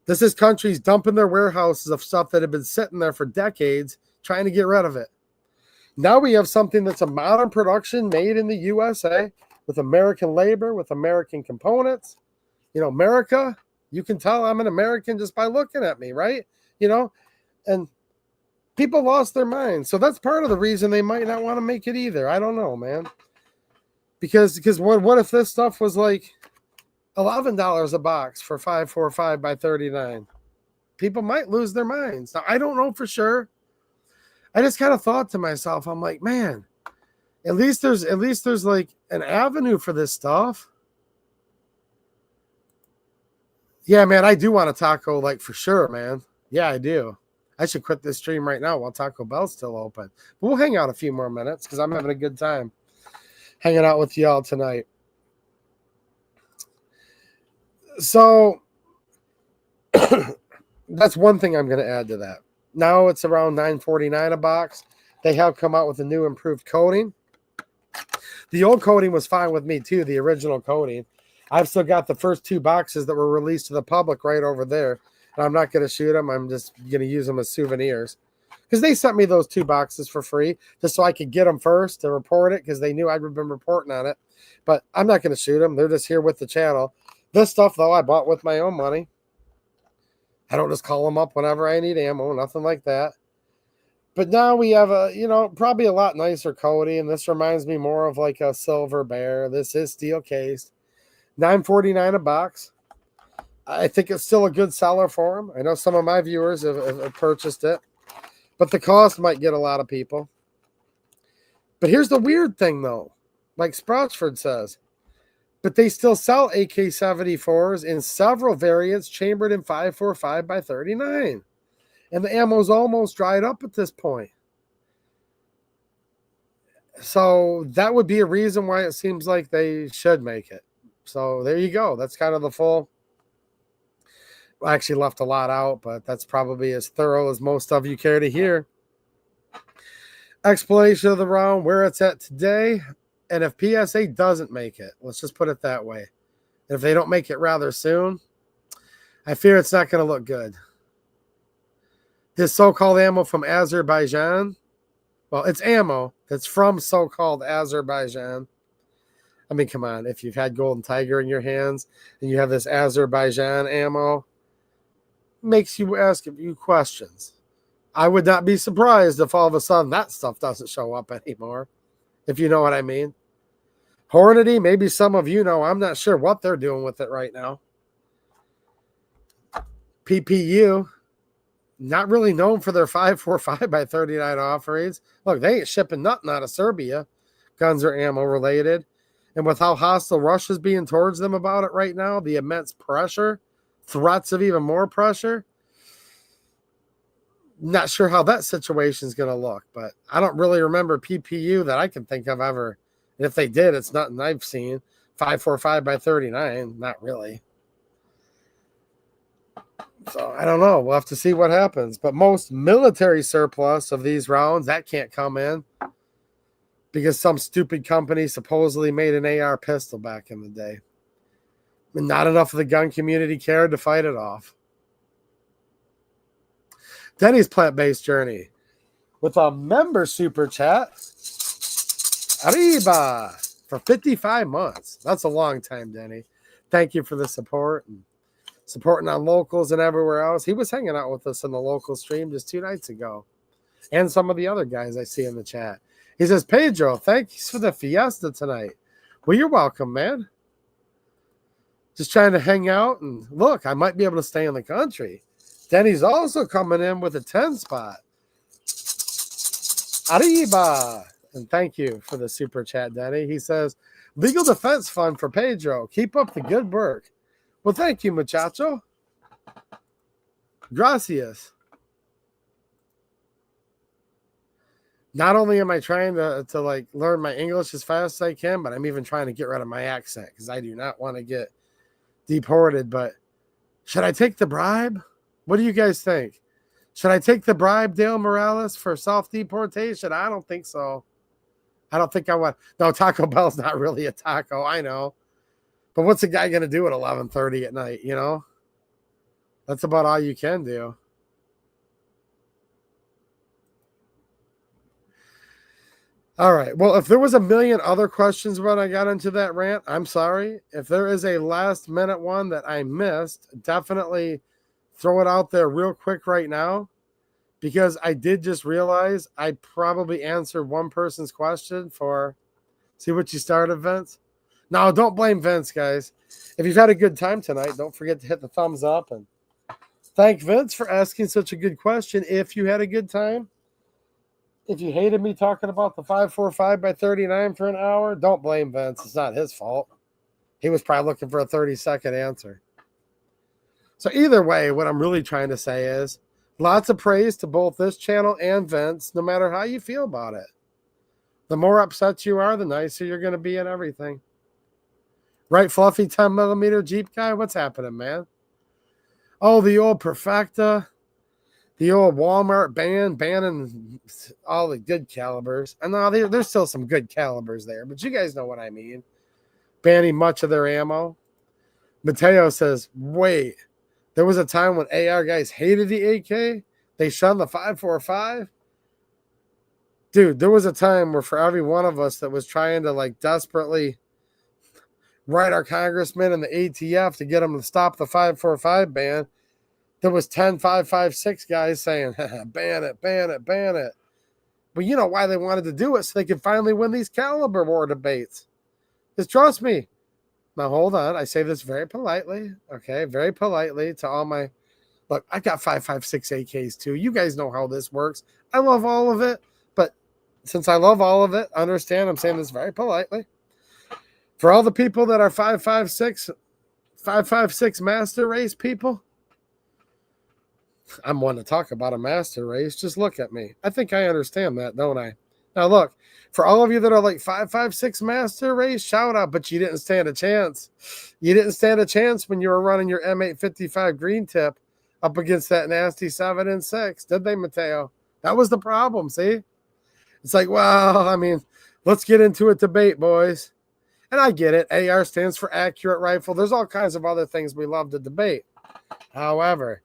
This is countries dumping their warehouses of stuff that had been sitting there for decades, trying to get rid of it. Now we have something that's a modern production made in the USA with American labor, with American components. You know, America, you can tell I'm an American just by looking at me, right? You know, and people lost their minds. So that's part of the reason they might not want to make it either. I don't know, man. Because what if this stuff was like $11 a box for 545 by 39? People might lose their minds. Now, I don't know for sure. I just kind of thought to myself, I'm like, man, at least there's like an avenue for this stuff. Yeah, man, I do want a taco, like, for sure, man. Yeah, I do. I should quit this stream right now while Taco Bell's still open. But we'll hang out a few more minutes because I'm having a good time hanging out with y'all tonight. So that's one thing I'm going to add to that. Now it's around $9.49 a box. They have come out with a new improved coating. The old coating was fine with me too, the original coating. I've still got the first 2 boxes that were released to the public right over there. And I'm not going to shoot them. I'm just going to use them as souvenirs. Because they sent me those 2 boxes for free just so I could get them first to report it because they knew I'd been reporting on it. But I'm not going to shoot them. They're just here with the channel. This stuff, though, I bought with my own money. I don't just call them up whenever I need ammo, nothing like that. But now we have a, you know, probably a lot nicer coating. This reminds me more of like a Silver Bear. This is steel cased. $9.49 a box. I think it's still a good seller for them. I know some of my viewers have purchased it, but the cost might get a lot of people. But here's the weird thing, though. Like Sproutsford says, but they still sell AK-74s in several variants chambered in 5.45 by 39. And the ammo's almost dried up at this point. So that would be a reason why it seems like they should make it. So there you go. That's kind of the full. I actually left a lot out, but that's probably as thorough as most of you care to hear. Explanation of the round, where it's at today. And if PSA doesn't make it, let's just put it that way. And if they don't make it rather soon, I fear it's not going to look good. This so-called ammo from Azerbaijan, well, it's ammo that's from so-called Azerbaijan. I mean, come on. If you've had Golden Tiger in your hands and you have this Azerbaijan ammo, makes you ask a few questions. I would not be surprised if all of a sudden that stuff doesn't show up anymore, if you know what I mean. Hornady, maybe some of you know. I'm not sure what they're doing with it right now. PPU, not really known for their 5.45 by 39 offerings. Look, they ain't shipping nothing out of Serbia. Guns are ammo related. And with how hostile Russia's being towards them about it right now, the immense pressure, threats of even more pressure, not sure how that situation is going to look. But I don't really remember PPU that I can think of ever. And if they did, it's nothing I've seen. 5.45 by 39, not really. So I don't know. We'll have to see what happens. But most military surplus of these rounds, that can't come in because some stupid company supposedly made an AR pistol back in the day. And not enough of the gun community cared to fight it off. Denny's Plant-Based Journey with a member super chat. Arriba for 55 months. That's a long time, Denny. Thank you for the support and supporting on locals and everywhere else. He was hanging out with us in the local stream just 2 nights ago. and some of the other guys I see in the chat. He says, Pedro, thanks for the fiesta tonight. Well, you're welcome, man. Just trying to hang out, and look, I might be able to stay in the country. Denny's also coming in with a 10 spot. Arriba. And thank you for the super chat, Denny. He says, legal defense fund for Pedro. Keep up the good work. Well, thank you, muchacho. Gracias. Not only am I trying to like learn my English as fast as I can, but I'm even trying to get rid of my accent because I do not want to get deported. But should I take the bribe? What do you guys think? Should I take the bribe, Dale Morales, for self-deportation? I don't think so. I don't think I want. No, Taco Bell's not really a taco. I know. But what's a guy going to do at 11:30 at night, you know? That's about all you can do. All right. Well, if there was a million other questions when I got into that rant, I'm sorry. If there is a last-minute one that I missed, definitely throw it out there real quick right now, because I did just realize I probably answered one person's question for see what you started, Vince. No, don't blame Vince, guys. If you've had a good time tonight, don't forget to hit the thumbs up and thank Vince for asking such a good question. If you had a good time, if you hated me talking about the 545 by 39 for an hour, don't blame Vince. It's not his fault. He was probably looking for a 30-second answer. So either way, what I'm really trying to say is lots of praise to both this channel and Vince, no matter how you feel about it. The more upset you are, the nicer you're going to be and everything. Right, Fluffy 10mm Jeep guy? What's happening, man? Oh, the old Perfecta. The old Walmart banning all the good calibers. And now there's still some good calibers there, but you guys know what I mean. Banning much of their ammo. Mateo says, wait, there was a time when AR guys hated the AK? They shunned the 5.45? Dude, there was a time where for every one of us that was trying to like desperately write our congressman and the ATF to get them to stop the 5.45 ban, there was 10 5.56 guys saying, ban it, ban it, ban it. But you know why they wanted to do it? So they could finally win these caliber war debates. Because trust me. Now, hold on. I say this very politely. Okay, very politely to all my... Look, I got 5.56 AKs too. You guys know how this works. I love all of it. But since I love all of it, understand I'm saying this very politely. For all the people that are 5.56 master race people, I'm one to talk about a master race. Just look at me. I think I understand that, don't I? Now, look, for all of you that are like 5.56 master race, shout out, but you didn't stand a chance. You didn't stand a chance when you were running your M855 green tip up against that nasty 7 and 6, did they, Mateo? That was the problem, see? It's like, well, I mean, let's get into a debate, boys. And I get it. AR stands for accurate rifle. There's all kinds of other things we love to debate. However,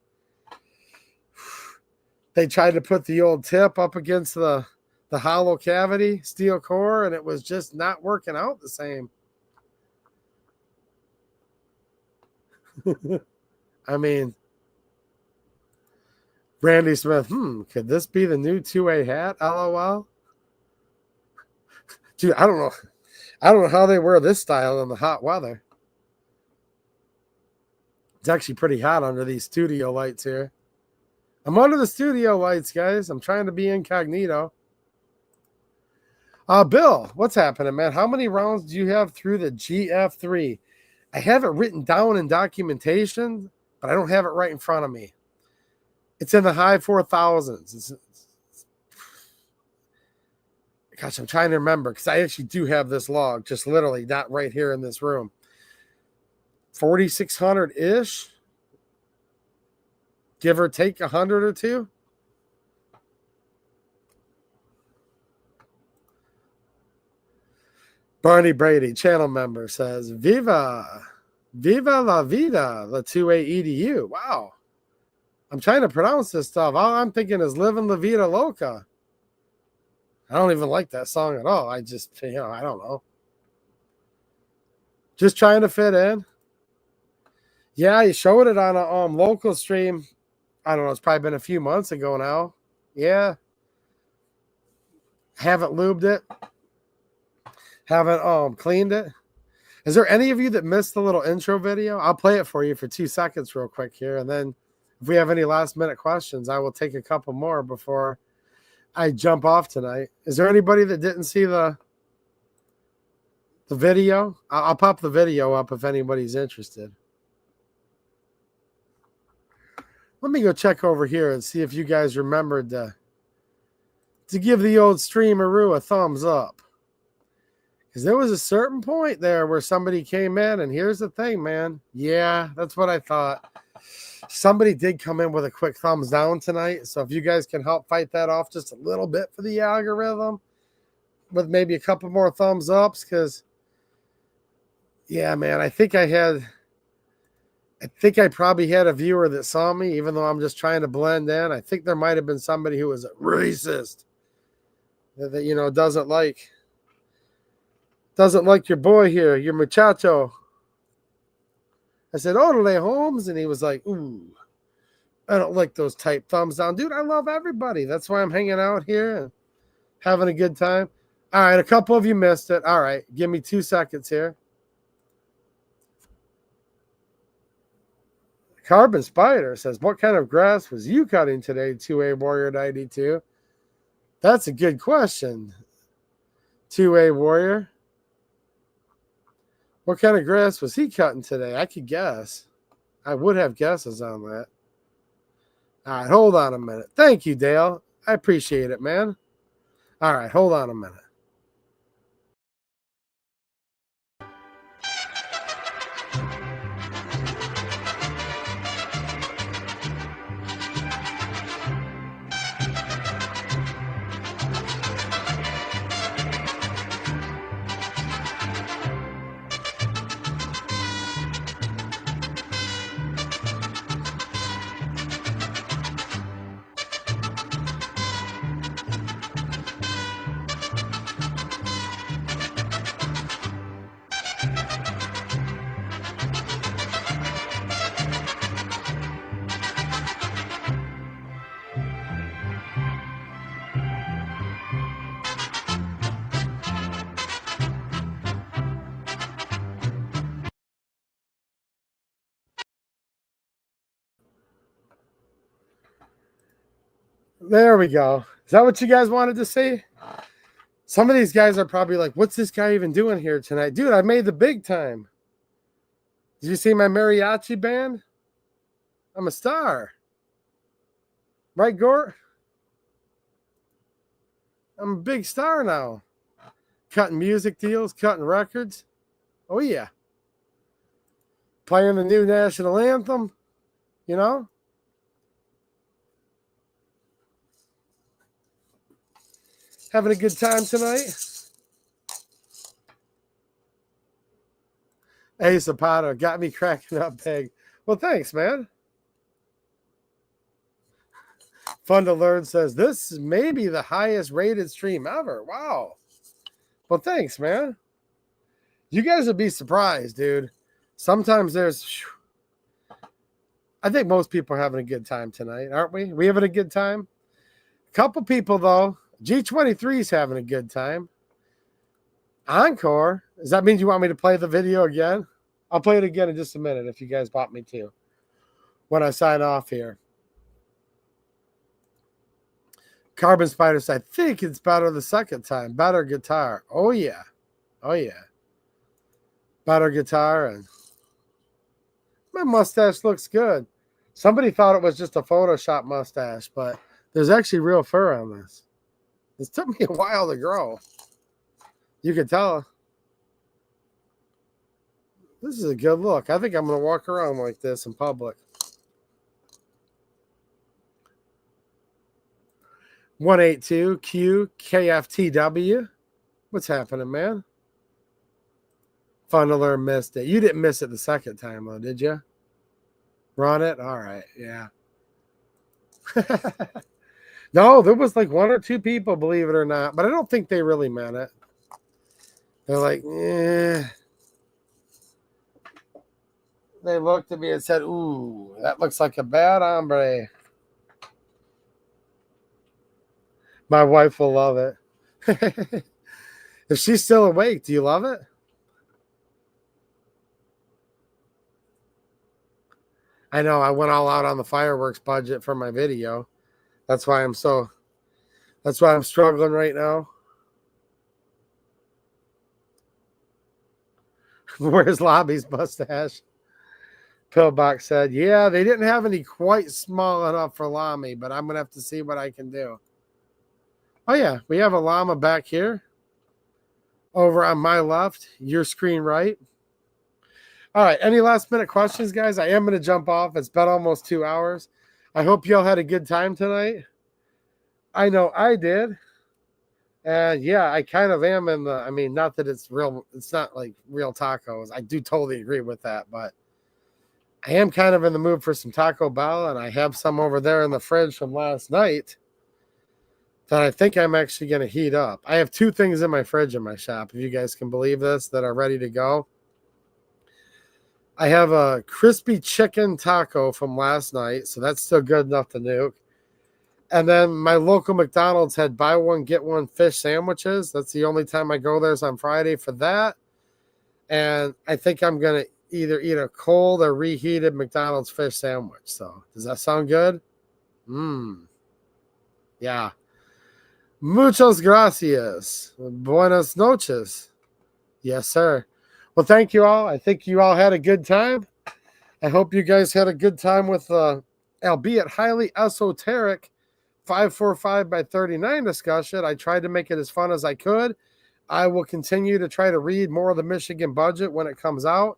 they tried to put the old tip up against the hollow cavity steel core, and it was just not working out the same. I mean, Randy Smith, could this be the new 2A hat? LOL. Dude, I don't know. I don't know how they wear this style in the hot weather. It's actually pretty hot under these studio lights here. I'm under the studio lights, guys. I'm trying to be incognito. Bill, what's happening, man? How many rounds do you have through the GF3? I have it written down in documentation, but I don't have it right in front of me. It's in the high 4,000s. Gosh, I'm trying to remember because I actually do have this log, just literally not right here in this room. 4,600-ish, give or take 100 or two. Barney Brady, channel member, says, Viva la vida, the 2A EDU. Wow. I'm trying to pronounce this stuff. All I'm thinking is living la vida loca. I don't even like that song at all. I just, I don't know. Just trying to fit in. Yeah, you showed it on a local stream. I don't know. It's probably been a few months ago now. Yeah. Haven't lubed it. Haven't cleaned it. Is there any of you that missed the little intro video? I'll play it for you for 2 seconds real quick here. And then if we have any last minute questions, I will take a couple more before I jump off tonight. Is there anybody that didn't see the video? I'll pop the video up if anybody's interested. Let me go check over here and see if you guys remembered to give the old streameroo a thumbs up. Because there was a certain point there where somebody came in, and here's the thing, man. Yeah, that's what I thought. Somebody did come in with a quick thumbs down tonight. So if you guys can help fight that off just a little bit for the algorithm with maybe a couple more thumbs ups, because, yeah, man, I think I probably had a viewer that saw me, even though I'm just trying to blend in. I think there might have been somebody who was a racist that doesn't like your boy here, your muchacho. I said, "Orale, Holmes," and he was like, "Ooh, I don't like those type thumbs down." Dude, I love everybody. That's why I'm hanging out here and having a good time. All right, a couple of you missed it. All right, give me 2 seconds here. Carbon Spider says, "What kind of grass was you cutting today, 2A Warrior 92? That's a good question, 2A Warrior. What kind of grass was he cutting today? I could guess. I would have guesses on that. All right, hold on a minute. Thank you, Dale. I appreciate it, man. All right, hold on a minute. There we go. Is that what you guys wanted to see? Some of these guys are probably like, what's this guy even doing here tonight? Dude, I made the big time. Did you see my mariachi band? I'm a star. Right, Gort? I'm a big star now. Cutting music deals, cutting records. Oh, yeah. Playing the new national anthem, you know? Having a good time tonight? Hey, Zapato, got me cracking up big. Well, thanks, man. Fun to Learn says, this is maybe the highest rated stream ever. Wow. Well, thanks, man. You guys would be surprised, dude. Sometimes I think most people are having a good time tonight, aren't we? We having a good time? A couple people, though. G23 is having a good time. Encore. Does that mean you want me to play the video again? I'll play it again in just a minute if you guys want me to when I sign off here. Carbon Spider said, I think it's better the second time. Better guitar. Oh, yeah. Oh, yeah. Better guitar. And my mustache looks good. Somebody thought it was just a Photoshop mustache, but there's actually real fur on this. This took me a while to grow. You can tell. This is a good look. I think I'm going to walk around like this in public. 182 QKFTW. What's happening, man? Fun to Learn missed it. You didn't miss it the second time, though, did you? Run it? All right. Yeah. No, there was like one or two people, believe it or not, but I don't think they really meant it. They're like, eh. They looked at me and said, ooh, that looks like a bad hombre. My wife will love it. If she's still awake, do you love it? I know I went all out on the fireworks budget for my video. That's why I'm struggling right now. Where's Lobby's mustache? Pillbox said, yeah, they didn't have any quite small enough for Lamy, but I'm going to have to see what I can do. Oh, yeah, we have a llama back here. Over on my left, your screen right. All right, any last minute questions, guys? I am going to jump off. It's been almost 2 hours. I hope y'all had a good time tonight. I know I did. And yeah, I kind of am in the, I mean, not that it's real, it's not like real tacos. I do totally agree with that, but I am kind of in the mood for some Taco Bell, and I have some over there in the fridge from last night that I think I'm actually going to heat up. I have 2 things in my fridge in my shop, if you guys can believe this, that are ready to go. I have a crispy chicken taco from last night, so that's still good enough to nuke. And then my local McDonald's had buy one, get one fish sandwiches. That's the only time I go there is on Friday for that. And I think I'm going to either eat a cold or reheated McDonald's fish sandwich. So does that sound good? Yeah. Muchas gracias. Buenas noches. Yes, sir. Well, thank you all. I think you all had a good time. I hope you guys had a good time with albeit highly esoteric 545 by 39 discussion. I tried to make it as fun as I could. I will continue to try to read more of the Michigan budget when it comes out.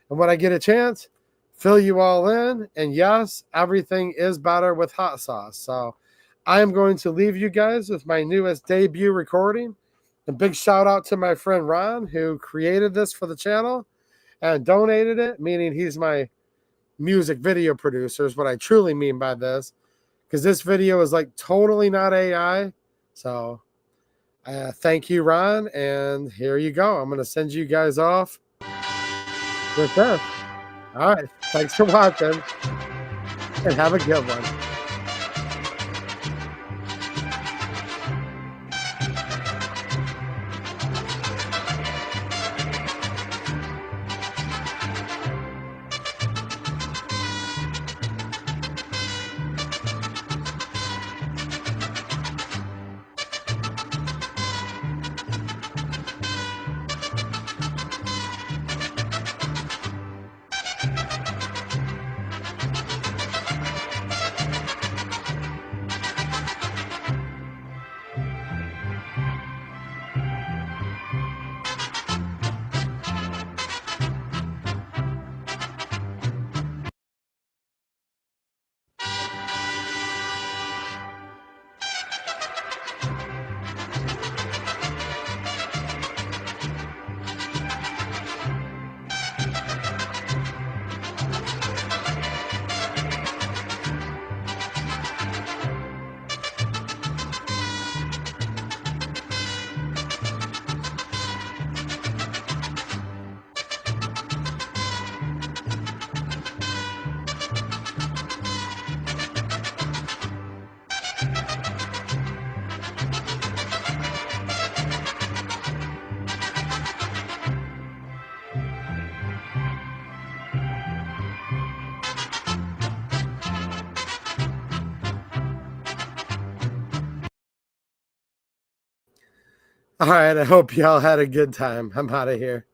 And when I get a chance, fill you all in. And yes, everything is better with hot sauce. So I am going to leave you guys with my newest debut recording. A big shout out to my friend Ron, who created this for the channel and donated it, meaning he's my music video producer is what I truly mean by this, because this video is like totally not AI. So thank you, Ron, and here you go. I'm going to send you guys off with this. All right, thanks for watching, and have a good one. All right, I hope y'all had a good time. I'm out of here.